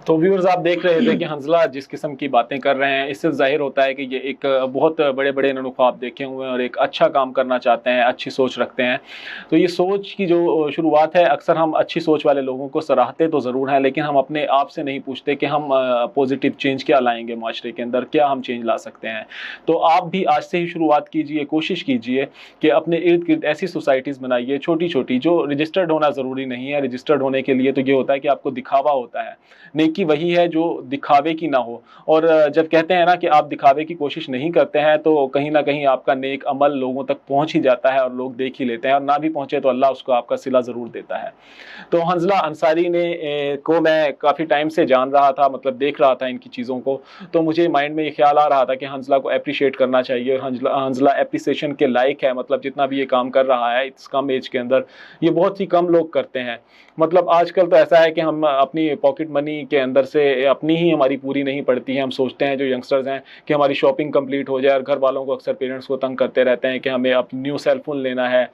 S1: तो व्यूअर्स, आप देख रहे थे कि हंसला जिस किस्म की बातें कर रहे हैं, इससे जाहिर होता है कि ये एक बहुत बड़े बड़े इन्होंने ख्वाब देखे हुए हैं और एक अच्छा काम करना चाहते हैं, अच्छी सोच रखते हैं। तो ये सोच की जो शुरुआत है, अक्सर हम अच्छी सोच वाले लोगों को सराहते तो ज़रूर हैं, लेकिन हम अपने आप से नहीं पूछते कि हम पॉजिटिव चेंज क्या लाएंगे माशरे के अंदर, क्या हम चेंज ला सकते हैं। तो आप भी आज से ही शुरुआत कीजिए, कोशिश कीजिए कि अपने इर्द गिर्द ऐसी सोसाइटीज़ बनाइए छोटी छोटी, जो रजिस्टर्ड होना ज़रूरी नहीं है। रजिस्टर्ड होने के लिए तो ये होता है कि आपको दिखावा होता है, नेकी वही है जो दिखावे की ना हो। और जब कहते हैं ना कि आप दिखावे की कोशिश नहीं करते हैं तो कहीं ना कहीं आपका नेक अमल लोगों तक पहुंच ही जाता है और लोग देख ही लेते हैं, और ना भी पहुंचे तो अल्लाह उसको आपका सिला ज़रूर देता है। तो हंसला अंसारी ने को मैं काफ़ी टाइम से जान रहा था, मतलब देख रहा था इनकी चीज़ों को, तो मुझे माइंड में ये ख्याल आ रहा था कि हंसला को अप्रिशिएट करना चाहिए और हंसला अप्रिसिएशन के लायक है। मतलब जितना भी ये काम कर रहा है इस कम एज के अंदर, ये बहुत ही कम लोग करते हैं। मतलब आजकल तो ऐसा है कि हम अपनी पॉकेट मनी के अंदर से अपनी ही हमारी पूरी नहीं पड़ती है। हम सोचते हैं जो यंगस्टर्स हैं कि हमारी शॉपिंग कंप्लीट हो जाए, और घर वालों को अक्सर पेरेंट्स को तंग करते रहते हैं कि हमें अब न्यू सेल फोन लेना है,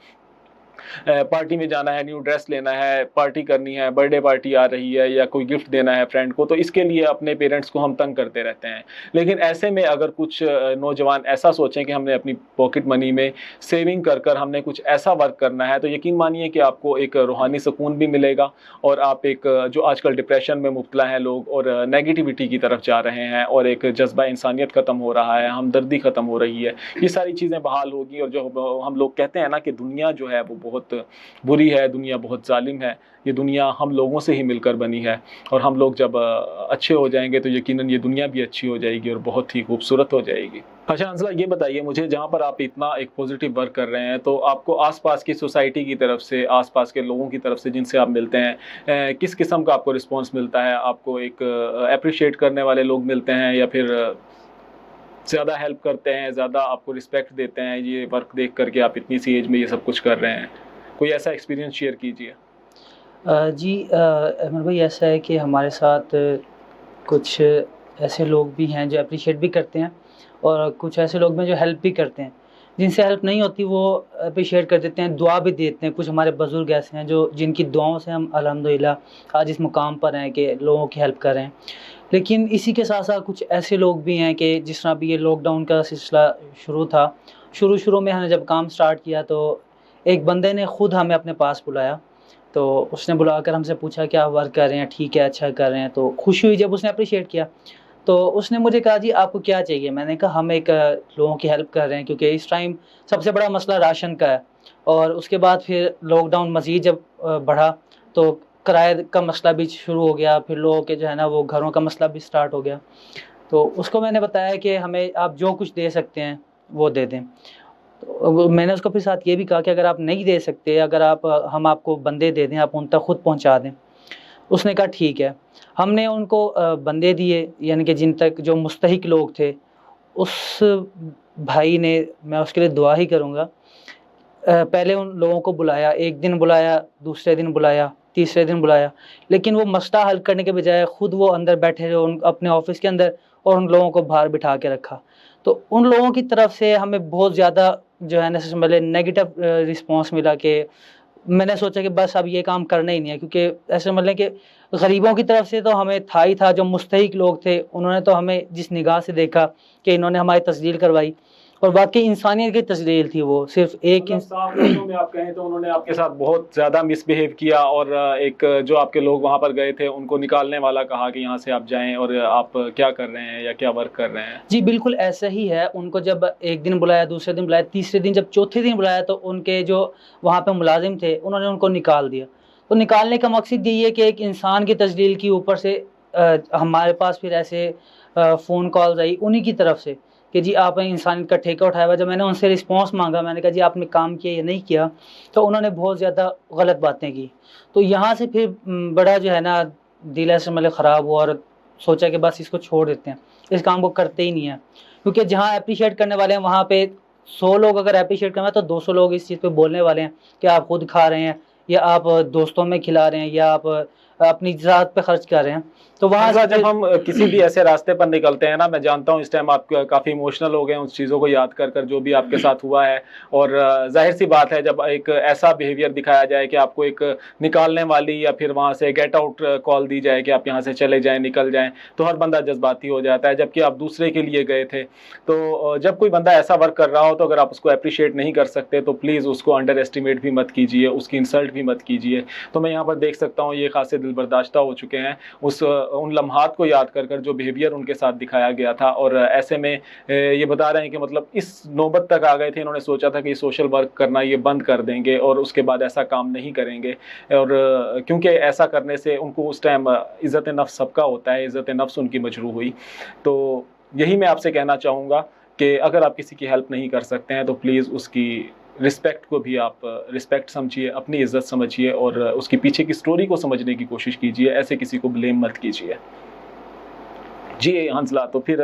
S1: पार्टी में जाना है, न्यू ड्रेस लेना है, पार्टी करनी है, बर्थडे पार्टी आ रही है, या कोई गिफ्ट देना है फ्रेंड को, तो इसके लिए अपने पेरेंट्स को हम तंग करते रहते हैं। लेकिन ऐसे में अगर कुछ नौजवान ऐसा सोचें कि हमने अपनी पॉकेट मनी में सेविंग कर कर हमने कुछ ऐसा वर्क करना है, तो यकीन मानिए कि आपको एक रूहानी सुकून भी मिलेगा, और आप एक जो आजकल डिप्रेशन में मुब्तला हैं लोग और नेगेटिविटी की तरफ जा रहे हैं, और एक जज्बा इंसानियत ख़त्म हो रहा है, हमदर्दी ख़त्म हो रही है, ये सारी चीज़ें बहाल होगी। और जो हम लोग कहते हैं ना कि दुनिया जो है वो बहुत बुरी है, दुनिया बहुत जालिम है, ये दुनिया हम लोगों से ही मिलकर बनी है, और हम लोग जब अच्छे हो जाएंगे तो यकीनन ये दुनिया भी अच्छी हो जाएगी और बहुत ही खूबसूरत हो जाएगी। अच्छा हंसला, ये बताइए मुझे, जहाँ पर आप इतना एक पॉजिटिव वर्क कर रहे हैं, तो आपको आसपास की सोसाइटी की तरफ से, आसपास के लोगों की तरफ से जिनसे आप मिलते हैं, किस किस्म का आपको रिस्पॉन्स मिलता है? आपको एक अप्रिशिएट करने वाले लोग मिलते हैं, या फिर ज़्यादा हेल्प करते हैं, ज़्यादा आपको रिस्पेक्ट देते हैं ये वर्क देख करके आप इतनी सी एज में ये सब कुछ कर रहे हैं? कोई ऐसा एक्सपीरियंस शेयर कीजिए।
S2: जी अमर भाई, ऐसा है कि हमारे साथ कुछ ऐसे लोग भी हैं जो अप्रिशिएट भी करते हैं, और कुछ ऐसे लोग भी हैं जो हेल्प भी करते हैं। जिनसे हेल्प नहीं होती वो अप्रिशिएट कर देते हैं, दुआ भी देते हैं। कुछ हमारे बुज़ुर्ग ऐसे हैं जो जिनकी दुआओं से हम अल्हम्दुलिल्लाह आज इस मुकाम पर हैं कि लोगों की हेल्प कर रहे हैं। लेकिन इसी के साथ साथ कुछ ऐसे लोग भी हैं कि जिस तरह भी ये लॉकडाउन का सिलसिला शुरू था, शुरू में हमने जब काम स्टार्ट किया तो एक बंदे ने ख़ुद हमें अपने पास बुलाया। तो उसने बुलाकर हमसे पूछा कि आप वर्क कर रहे हैं, ठीक है, अच्छा कर रहे हैं। तो खुशी हुई जब उसने अप्रिशिएट किया। तो उसने मुझे कहा, जी आपको क्या चाहिए? मैंने कहा हम एक लोगों की हेल्प कर रहे हैं, क्योंकि इस टाइम सबसे बड़ा मसला राशन का है। और उसके बाद फिर लॉकडाउन मज़ीद जब बढ़ा तो किराए का मसला भी शुरू हो गया, फिर लोगों के जो है ना वो घरों का मसला भी स्टार्ट हो गया। तो उसको मैंने बताया कि हमें आप जो कुछ दे सकते हैं वो दे दें। तो मैंने उसको फिर साथ ये भी कहा कि अगर आप नहीं दे सकते, अगर हम आपको बंदे दे दें, आप उन तक ख़ुद पहुंचा दें। उसने कहा ठीक है। हमने उनको बंदे दिए, यानी कि जिन तक जो मुस्तहिक लोग थे। उस भाई ने, मैं उसके लिए दुआ ही करूँगा, पहले उन लोगों को बुलाया, एक दिन बुलाया, दूसरे दिन बुलाया, तीसरे दिन बुलाया, लेकिन वो मसला हल करने के बजाय ख़ुद वो अंदर बैठे रहे अपने ऑफिस के अंदर, और उन लोगों को बाहर बिठा के रखा। तो उन लोगों की तरफ से हमें बहुत ज़्यादा जो है ना सबसे पहले नेगेटिव रिस्पांस मिला कि मैंने सोचा कि बस अब ये काम करना ही नहीं है, क्योंकि ऐसे मतलब कि गरीबों की तरफ से तो हमें था ही था, जो मुस्तहिक लोग थे उन्होंने तो हमें जिस निगाह से देखा कि इन्होंने हमारी तस्दील करवाई, और वाकई इंसानियत की तस्दील थी। वो सिर्फ एक
S1: साफ शब्दों में आप कहें तो उन्होंने आपके साथ बहुत ज़्यादा मिसबिहेव किया, और एक जो आपके लोग वहाँ पर गए थे उनको निकालने वाला कहा कि यहाँ से आप जाएं, और आप क्या कर रहे हैं या क्या वर्क कर रहे हैं?
S2: जी बिल्कुल ऐसा ही है। उनको जब एक दिन बुलाया, दूसरे दिन बुलाया, तीसरे दिन, जब चौथे दिन बुलाया तो उनके जो वहाँ पर मुलाजिम थे उन्होंने उनको निकाल दिया। तो निकालने का मकसद यही है कि एक इंसान की तस्दील की ऊपर से हमारे पास फिर ऐसे फ़ोन कॉल्स आई उन्हीं की तरफ से कि जी आपने इंसानियत का ठेका उठाया हुआ। जब मैंने उनसे रिस्पांस मांगा, मैंने कहा जी आपने काम किया या नहीं किया, तो उन्होंने बहुत ज़्यादा गलत बातें की। तो यहाँ से फिर बड़ा जो है ना दिल ऐसे मतलब ख़राब हुआ, और सोचा कि बस इसको छोड़ देते हैं, इस काम को करते ही नहीं है। क्योंकि जहाँ अप्रिशिएट करने वाले हैं वहाँ पे 100 लोग अगर अप्रिशिएट करना है तो 200 लोग इस चीज़ पे बोलने वाले हैं कि आप खुद खा रहे हैं, या आप दोस्तों में खिला रहे हैं, या आप अपनी ज़ात पे खर्च कर रहे हैं। तो वहाँ से
S1: जब हम किसी भी ऐसे रास्ते पर निकलते हैं ना, मैं जानता हूँ इस टाइम आप काफ़ी इमोशनल हो गए उस चीज़ों को याद कर जो भी आपके साथ हुआ है, और जाहिर सी बात है जब एक ऐसा बिहेवियर दिखाया जाए कि आपको एक निकालने वाली या फिर वहाँ से गेट आउट कॉल दी जाए कि आप यहाँ से चले जाएं, निकल जाएं, तो हर बंदा जज्बाती हो जाता है, जबकि आप दूसरे के लिए गए थे। तो जब कोई बंदा ऐसा वर्क कर रहा हो तो अगर आप उसको अप्रिशिएट नहीं कर सकते तो प्लीज़ उसको अंडर एस्टिमेट भी मत कीजिए, उसकी इंसल्ट भी मत कीजिए। तो मैं यहाँ पर देख सकता हूँ ये खासे दिल बर्दाश्ता हो चुके हैं उन लम्हात को याद कर जो बिहेवियर उनके साथ दिखाया गया था। और ऐसे में ये बता रहे हैं कि मतलब इस नौबत तक आ गए थे, इन्होंने सोचा था कि सोशल वर्क करना ये बंद कर देंगे और उसके बाद ऐसा काम नहीं करेंगे। और क्योंकि ऐसा करने से उनको उस टाइम इज़्ज़त नफ्स सबका होता है, इज़्ज़त नफ्स उनकी मजरूह हुई। तो यही मैं आपसे कहना चाहूँगा कि अगर आप किसी की हेल्प नहीं कर सकते हैं तो प्लीज़ उसकी रिस्पेक्ट को भी आप रिस्पेक्ट समझिए, अपनी इज़्ज़त समझिए, और उसकी पीछे की स्टोरी को समझने की कोशिश कीजिए। ऐसे किसी को ब्लेम मत कीजिए। जी हंसला, तो फिर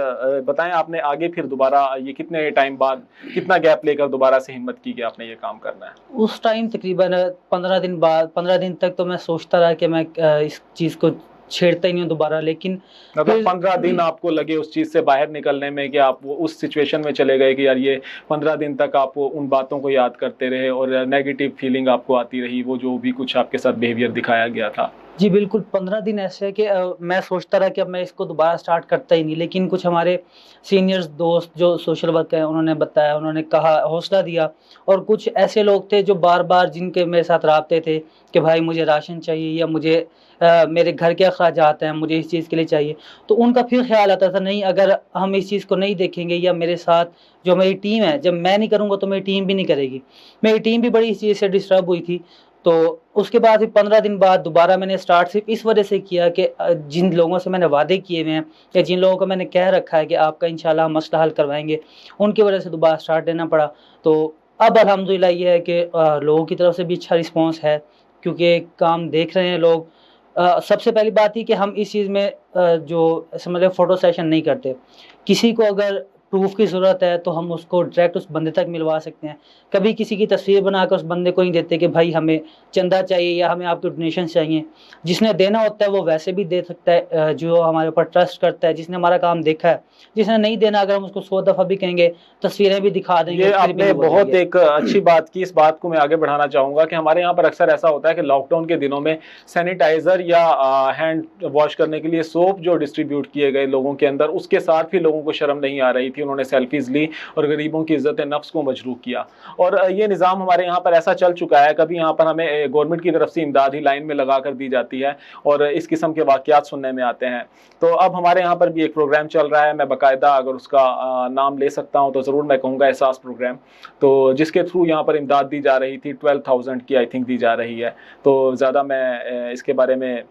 S1: बताएं आपने आगे फिर दोबारा ये कितने टाइम बाद, कितना गैप लेकर दोबारा से हिम्मत की कि आपने ये काम करना है?
S2: उस टाइम तकरीबन 15 दिन बाद, 15 दिन तक तो मैं सोचता रहा कि मैं इस चीज़ को छेड़ता ही नहीं हूँ दोबारा। लेकिन
S1: मतलब 15 दिन आपको लगे उस चीज़ से बाहर निकलने में, कि आप वो उस सिचुएशन में चले गए कि यार ये 15 दिन तक आप उन बातों को याद करते रहे और नेगेटिव फीलिंग आपको आती रही, वो जो भी कुछ आपके साथ बिहेवियर दिखाया गया था?
S2: जी बिल्कुल, 15 दिन ऐसे है कि मैं सोचता रहा कि अब मैं इसको दोबारा स्टार्ट करता ही नहीं। लेकिन कुछ हमारे सीनियर्स दोस्त जो सोशल वर्क है उन्होंने बताया, उन्होंने कहा, हौसला दिया। और कुछ ऐसे लोग थे जो बार बार जिनके मेरे साथ राब्ते थे कि भाई मुझे राशन चाहिए या मुझे मेरे घर के अखराजात हैं, मुझे इस चीज़ के लिए चाहिए। तो उनका फिर ख्याल आता था, नहीं अगर हम इस चीज़ को नहीं देखेंगे या मेरे साथ जो मेरी टीम है, जब मैं नहीं करूँगा तो मेरी टीम भी नहीं करेगी। मेरी टीम भी बड़ी इस चीज़ से डिस्टर्ब हुई थी। तो उसके बाद फिर 15 दिन बाद दोबारा मैंने स्टार्ट सिर्फ इस वजह से किया कि जिन लोगों से मैंने वादे किए हुए हैं या जिन लोगों को मैंने कह रखा है कि आपका इंशाल्लाह मसला हल करवाएंगे, उनकी वजह से दोबारा स्टार्ट देना पड़ा। तो अब अल्हम्दुलिल्लाह ये है कि लोगों की तरफ से भी अच्छा रिस्पॉन्स है, क्योंकि काम देख रहे हैं लोग। सबसे पहली बात ही कि हम इस चीज़ में जो समझ फ़ोटो सेशन नहीं करते। किसी को अगर प्रूफ की ज़रूरत है तो हम उसको डायरेक्ट उस बंदे तक मिलवा सकते हैं। कभी किसी की तस्वीर बनाकर उस बंदे को नहीं देते कि भाई हमें चंदा चाहिए या हमें आपके डोनेशन चाहिए। जिसने देना होता है वो वैसे भी दे सकता है, जो हमारे ऊपर ट्रस्ट करता है, जिसने हमारा काम देखा है। जिसने नहीं देना, अगर हम उसको 100 दफ़ा भी कहेंगे, तस्वीरें भी दिखा देंगे।
S1: ये आपने बहुत एक अच्छी बात की, इस बात को मैं आगे बढ़ाना चाहूँगा कि हमारे यहाँ पर अक्सर ऐसा होता है कि लॉकडाउन के दिनों में सैनिटाइज़र या हैंड वॉश करने के लिए सोप जो डिस्ट्रीब्यूट किए गए लोगों के अंदर, उसके साथ भी लोगों को शर्म नहीं आ रही थी। उन्होंने सेल्फीज ली और गरीबों की इज्जत नफ्स को मजरूह किया। और ये निज़ाम हमारे यहाँ पर ऐसा चल चुका है, कभी यहाँ पर हमें गवर्नमेंट की तरफ से इमदाद ही लाइन में लगा कर दी जाती है और इस किस्म के वाक़यात सुनने में आते हैं। तो अब हमारे यहाँ पर भी एक प्रोग्राम चल रहा है, मैं बाकायदा अगर उसका नाम ले सकता हूँ तो ज़रूर मैं कहूँगा एहसास प्रोग्राम, तो जिसके थ्रू यहाँ पर इमदाद दी जा रही थी। 12,000 की आई थिंक दी जा रही है। तो ज़्यादा मैं इसके बारे में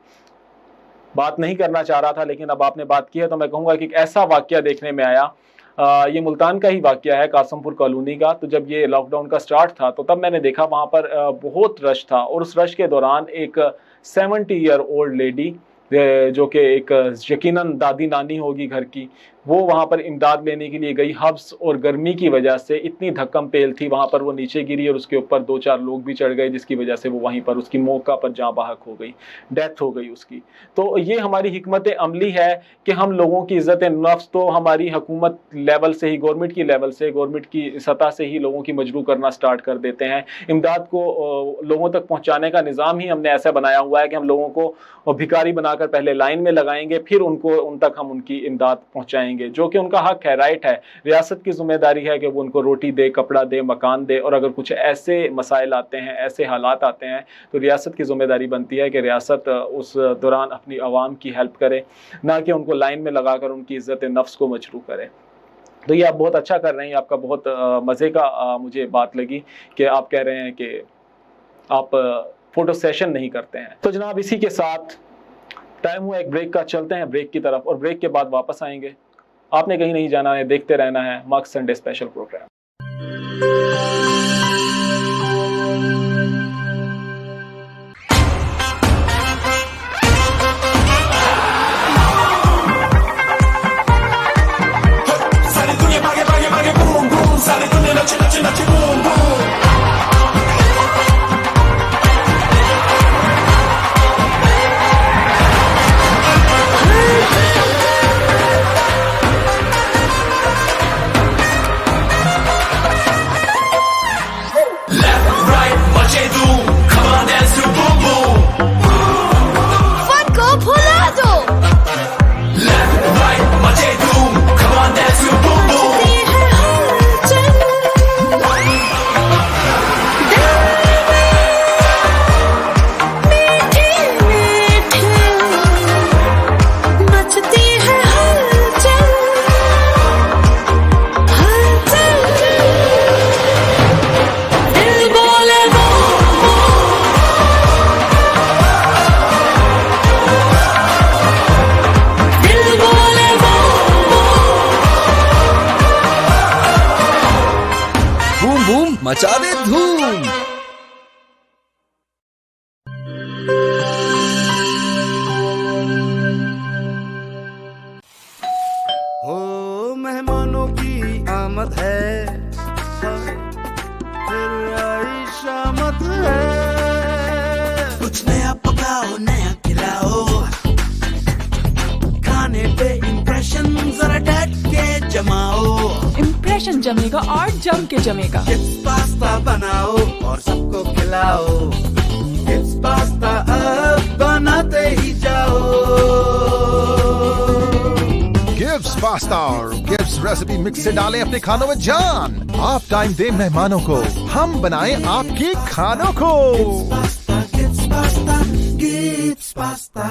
S1: बात नहीं करना चाह रहा था, लेकिन अब आपने बात की है तो मैं कहूँगा कि एक ऐसा वाक़या देखने में आया, ये मुल्तान का ही वाक़या है, कासमपुर कॉलोनी का। तो जब ये लॉकडाउन का स्टार्ट था तो तब मैंने देखा वहाँ पर बहुत रश था और उस रश के दौरान एक 70 ईयर ओल्ड लेडी जो कि एक यकीनन दादी नानी होगी घर की, वो वहाँ पर इमदाद लेने के लिए गई। हब्स और गर्मी की वजह से इतनी धक्कम पेल थी वहाँ पर, वो नीचे गिरी और उसके ऊपर 2-4 लोग भी चढ़ गए, जिसकी वजह से वो वहीं पर उसकी मौका पर जाँ बहक हो गई, डेथ हो गई उसकी। तो ये हमारी हिकमत अमली है कि हम लोगों की इज़्ज़त नफ्स तो हमारी हुकूमत लेवल से ही, गवर्नमेंट की लेवल से, गवर्नमेंट की सतह से ही लोगों की मजबूर करना स्टार्ट कर देते हैं। इमदाद को लोगों तक पहुँचाने का निज़ाम ही हमने ऐसा बनाया हुआ है कि हम लोगों को भिखारी बनाकर पहले लाइन में लगाएंगे, फिर उन तक हम उनकी इमदाद पहुँचाएंगे, जो कि उनका हक है, राइट है। रियासत की जिम्मेदारी है कि वो उनको रोटी दे, कपड़ा दे, मकान दे। और अगर कुछ ऐसे मसाइल आते हैं, ऐसे हालात आते हैं, तो रियासत की जिम्मेदारी बनती है कि रियासत उस दौरान अपनी आवाम की हेल्प करे, ना कि उनको लाइन में लगाकर उनकी इज़्ज़त नफ्स को मजरूह करे। तो ये आप बहुत अच्छा कर रहे हैं। आपका बहुत मज़े का मुझे बात लगी कि आप कह रहे हैं कि आप फ़ोटो सेशन नहीं करते हैं। तो जनाब इसी के साथ टाइम हुआ एक ब्रेक का, चलते हैं ब्रेक की तरफ और ब्रेक के बाद वापस आएंगे। आपने कहीं नहीं जाना है, देखते रहना है मार्क संडे स्पेशल प्रोग्राम।
S3: सारी दुनिया भागे भागे भागे बूम बूम, सारी दुनिया नचे नचे नचे बूम बूम।
S4: मचा दे धूम।
S3: हो मेहमानों की आमद है, फिर आई शामत है। कुछ नया पकाओ, नया खिलाओ,
S6: जमेगा और जम के जमेगा।
S3: किड्स पास्ता बनाओ और सबको खिलाओ। किड्स पास्ता अब बनाते ही जाओ।
S7: गिव्स पास्ता और गिव्स रेसिपी मिक्स से डालें अपने खानों में जान। आप टाइम दें मेहमानों को, हम बनाएं आपके खानों को।
S3: Kids pasta, gives pasta.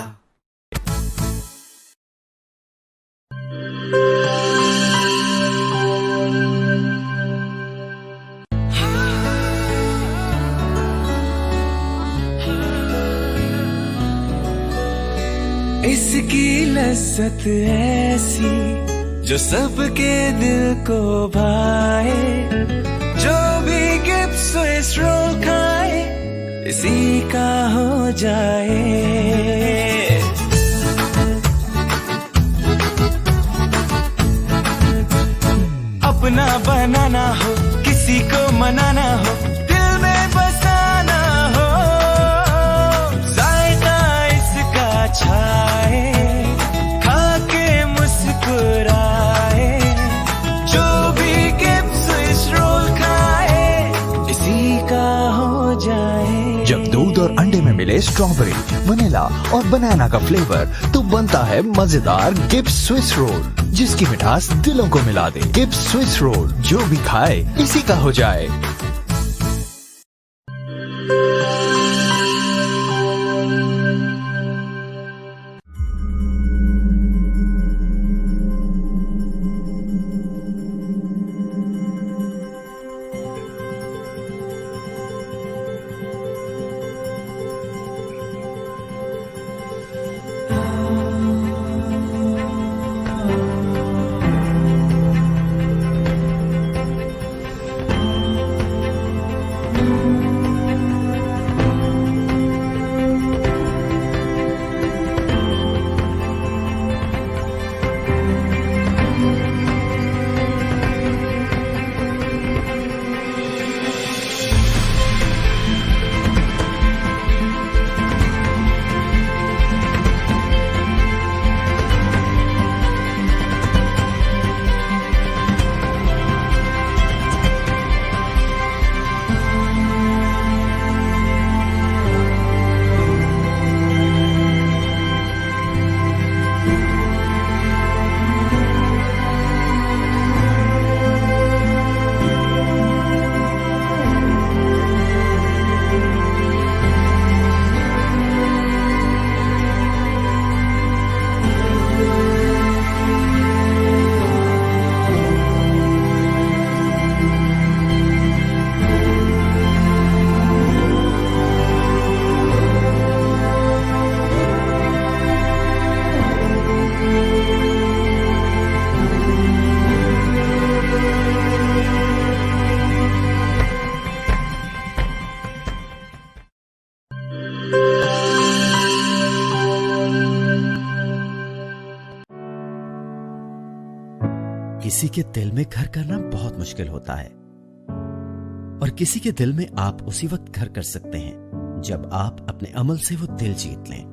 S3: इसकी लज्जत ऐसी जो सबके दिल को भाए। जो भी गिफ्ट स्विस रोल खाए इसी का हो जाए। अपना बनाना हो, किसी को मनाना हो, दिल में बसाना हो, जायका इसका छाए, खा के मुस्कुराए। जो भी गिफ्ट स्विस रोल खाए इसी का हो जाए।
S4: जब दूध और अंडे में मिले स्ट्रॉबेरी, वनीला और बनाना का फ्लेवर, तो बनता है मजेदार गिब्स स्विस रोल, जिसकी मिठास दिलों को मिला दे। गिब्स स्विस रोल, जो भी खाए इसी का हो जाए।
S15: किसी के दिल में घर करना बहुत मुश्किल होता है, और किसी के दिल में आप उसी वक्त घर कर सकते हैं जब आप अपने अमल से वो दिल जीत लें।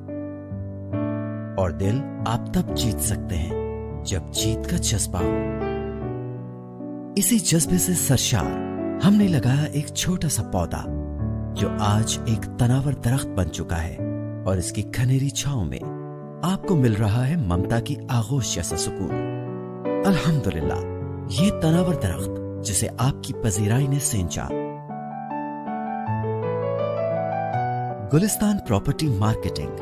S15: और दिल आप तब जीत सकते हैं जब जीत का जज्बा हो। इसी जज्बे से सरशार हमने लगाया एक छोटा सा पौधा जो आज एक तनावर दरख्त बन चुका है, और इसकी घनेरी छांव में आपको मिल रहा है ममता की आगोश जैसा सुकून। अल्हम्दुलिल्लाह, ये तनावर दरख्त जिसे आपकी पजीराई ने सेंचा। गुलिस्तान प्रॉपर्टी मार्केटिंग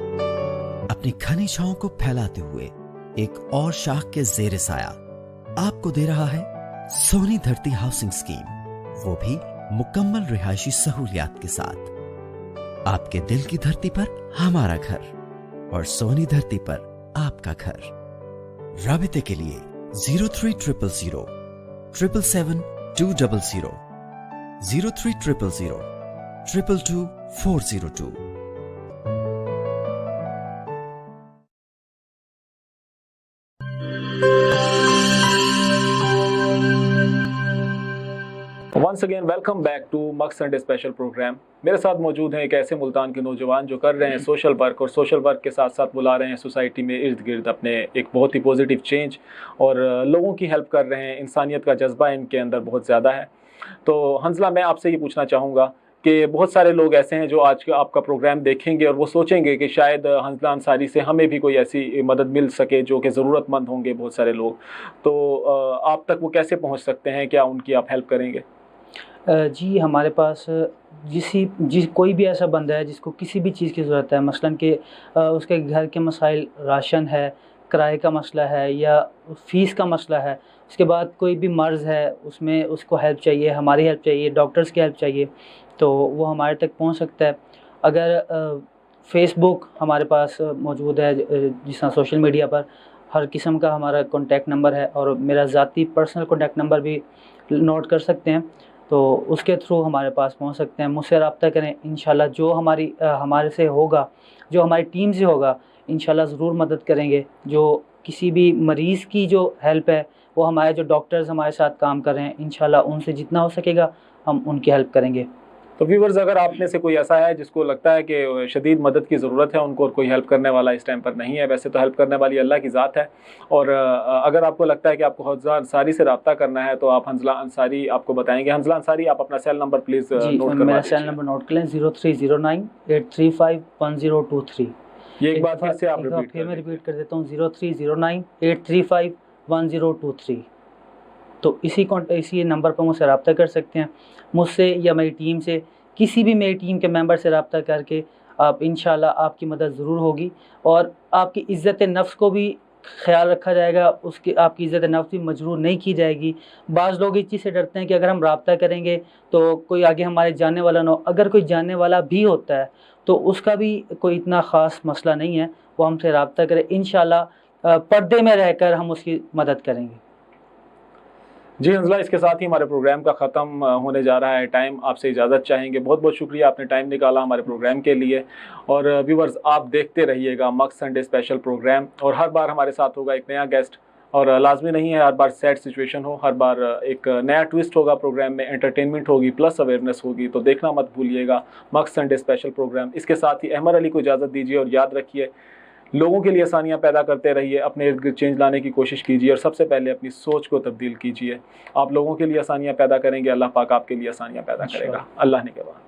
S15: अपनी घनी छांव को फैलाते हुए एक और शाख के जेर साया आपको दे रहा है सोनी धरती हाउसिंग स्कीम, वो भी मुकम्मल रिहायशी सहूलियात के साथ। आपके दिल की धरती पर हमारा घर, और सोनी धरती पर आपका घर। राबिते के लिए 0300 777 200 0300 222 402।
S1: Once again welcome back to मक संडे स्पेशल प्रोग्राम। मेरे साथ मौजूद हैं एक ऐसे मुल्तान के नौजवान जो कर रहे हैं सोशल वर्क, और सोशल वर्क के साथ साथ बुला रहे हैं सोसाइटी में इर्द गिर्द अपने एक बहुत ही पॉजिटिव चेंज, और लोगों की हेल्प कर रहे हैं। इंसानियत का जज्बा इनके अंदर बहुत ज़्यादा है। तो हंजला, मैं आपसे ये पूछना चाहूँगा कि बहुत सारे लोग ऐसे हैं जो आज का आपका प्रोग्राम देखेंगे और वो सोचेंगे कि शायद हंजला अंसारी से हमें भी कोई ऐसी मदद मिल सके जो कि ज़रूरतमंद होंगे बहुत सारे लोग। तो आप तक वो कैसे पहुंच सकते हैं? क्या उनकी आप हेल्प करेंगे?
S2: जी, हमारे पास कोई भी ऐसा बंदा है जिसको किसी भी चीज़ की ज़रूरत है, मसलन कि उसके घर के मसाइल, राशन है, किराए का मसला है या फ़ीस का मसला है, उसके बाद कोई भी मर्ज़ है उसमें उसको हेल्प चाहिए, हमारी हेल्प चाहिए, डॉक्टर्स की हेल्प चाहिए, तो वो हमारे तक पहुंच सकता है। अगर फ़ेसबुक हमारे पास मौजूद है, जिस तरह सोशल मीडिया पर हर किस्म का हमारा कॉन्टैक्ट नंबर है, और मेरा ज़ाती पर्सनल कॉन्टैक्ट नंबर भी नोट कर सकते हैं, तो उसके थ्रू हमारे पास पहुंच सकते हैं। मुझसे रब्ता करें, इंशाल्लाह जो हमारे से होगा, जो हमारी टीम से होगा, इंशाल्लाह ज़रूर मदद करेंगे। जो किसी भी मरीज़ की जो हेल्प है, वो हमारे जो डॉक्टर्स हमारे साथ काम कर रहे हैं, इंशाल्लाह उनसे जितना हो सकेगा हम उनकी हेल्प करेंगे।
S1: तो व्यूवर्स, अगर आप में से कोई ऐसा है जिसको लगता है कि शदीद मदद की ज़रूरत है उनको, और कोई हेल्प करने वाला इस टाइम पर नहीं है, वैसे तो हेल्प करने वाली अल्लाह की ज़ात है, और अगर आपको लगता है कि आपको हंजला अंसारी से रब्ता करना है तो आप हंजला अंसारी आपको बताएंगे। हंजला अंसारी, आप अपना सेल नंबर प्लीज़ नोट करवा
S2: मेरा सेल नंबर नोट कर लें, 030983510223।
S1: ये एक बार फिर से आप
S2: रिपीट कर देता हूँ, 030983510223। तो इसी नंबर पर मुझसे रब्ता कर सकते हैं। मुझसे या मेरी टीम से, किसी भी मेरी टीम के मेंबर से रब्ता करके आप इंशाल्लाह आपकी मदद ज़रूर होगी, और आपकी इज़्ज़त नफ्स को भी ख्याल रखा जाएगा, उसकी आपकी इज़्ज़त नफ्स भी मजरूर नहीं की जाएगी। बाज़ लोग इस चीज़ से डरते हैं कि अगर हम रब्ता करेंगे तो कोई आगे हमारे जानने वाला ना हो। अगर कोई जानने वाला भी होता है तो उसका भी कोई इतना ख़ास मसला नहीं है, वो हमसे रब्ता करे, इंशाल्लाह पर्दे में रहकर हम उसकी मदद करेंगे।
S1: जी हंजला, इसके साथ ही हमारे प्रोग्राम का ख़त्म होने जा रहा है टाइम। आपसे इजाज़त चाहेंगे। बहुत बहुत शुक्रिया, आपने टाइम निकाला हमारे प्रोग्राम के लिए। और व्यूवर्स, आप देखते रहिएगा मक संडे स्पेशल प्रोग्राम, और हर बार हमारे साथ होगा एक नया गेस्ट, और लाजमी नहीं है हर बार सैड सिचुएशन हो, हर बार एक नया ट्विस्ट होगा प्रोग्राम में, एंटरटेनमेंट होगी प्लस अवेयरनेस होगी। तो देखना मत भूलिएगा मक संडे स्पेशल प्रोग्राम। इसके साथ ही अहमद अली को इजाज़त दीजिए, और याद रखिए लोगों के लिए आसानियाँ पैदा करते रहिए, अपने इर्द गिर्द चेंज लाने की कोशिश कीजिए, और सबसे पहले अपनी सोच को तब्दील कीजिए। आप लोगों के लिए आसानियाँ पैदा करेंगे, अल्लाह पाक आपके लिए आसानियाँ पैदा करेगा। अल्लाह ने के बाद।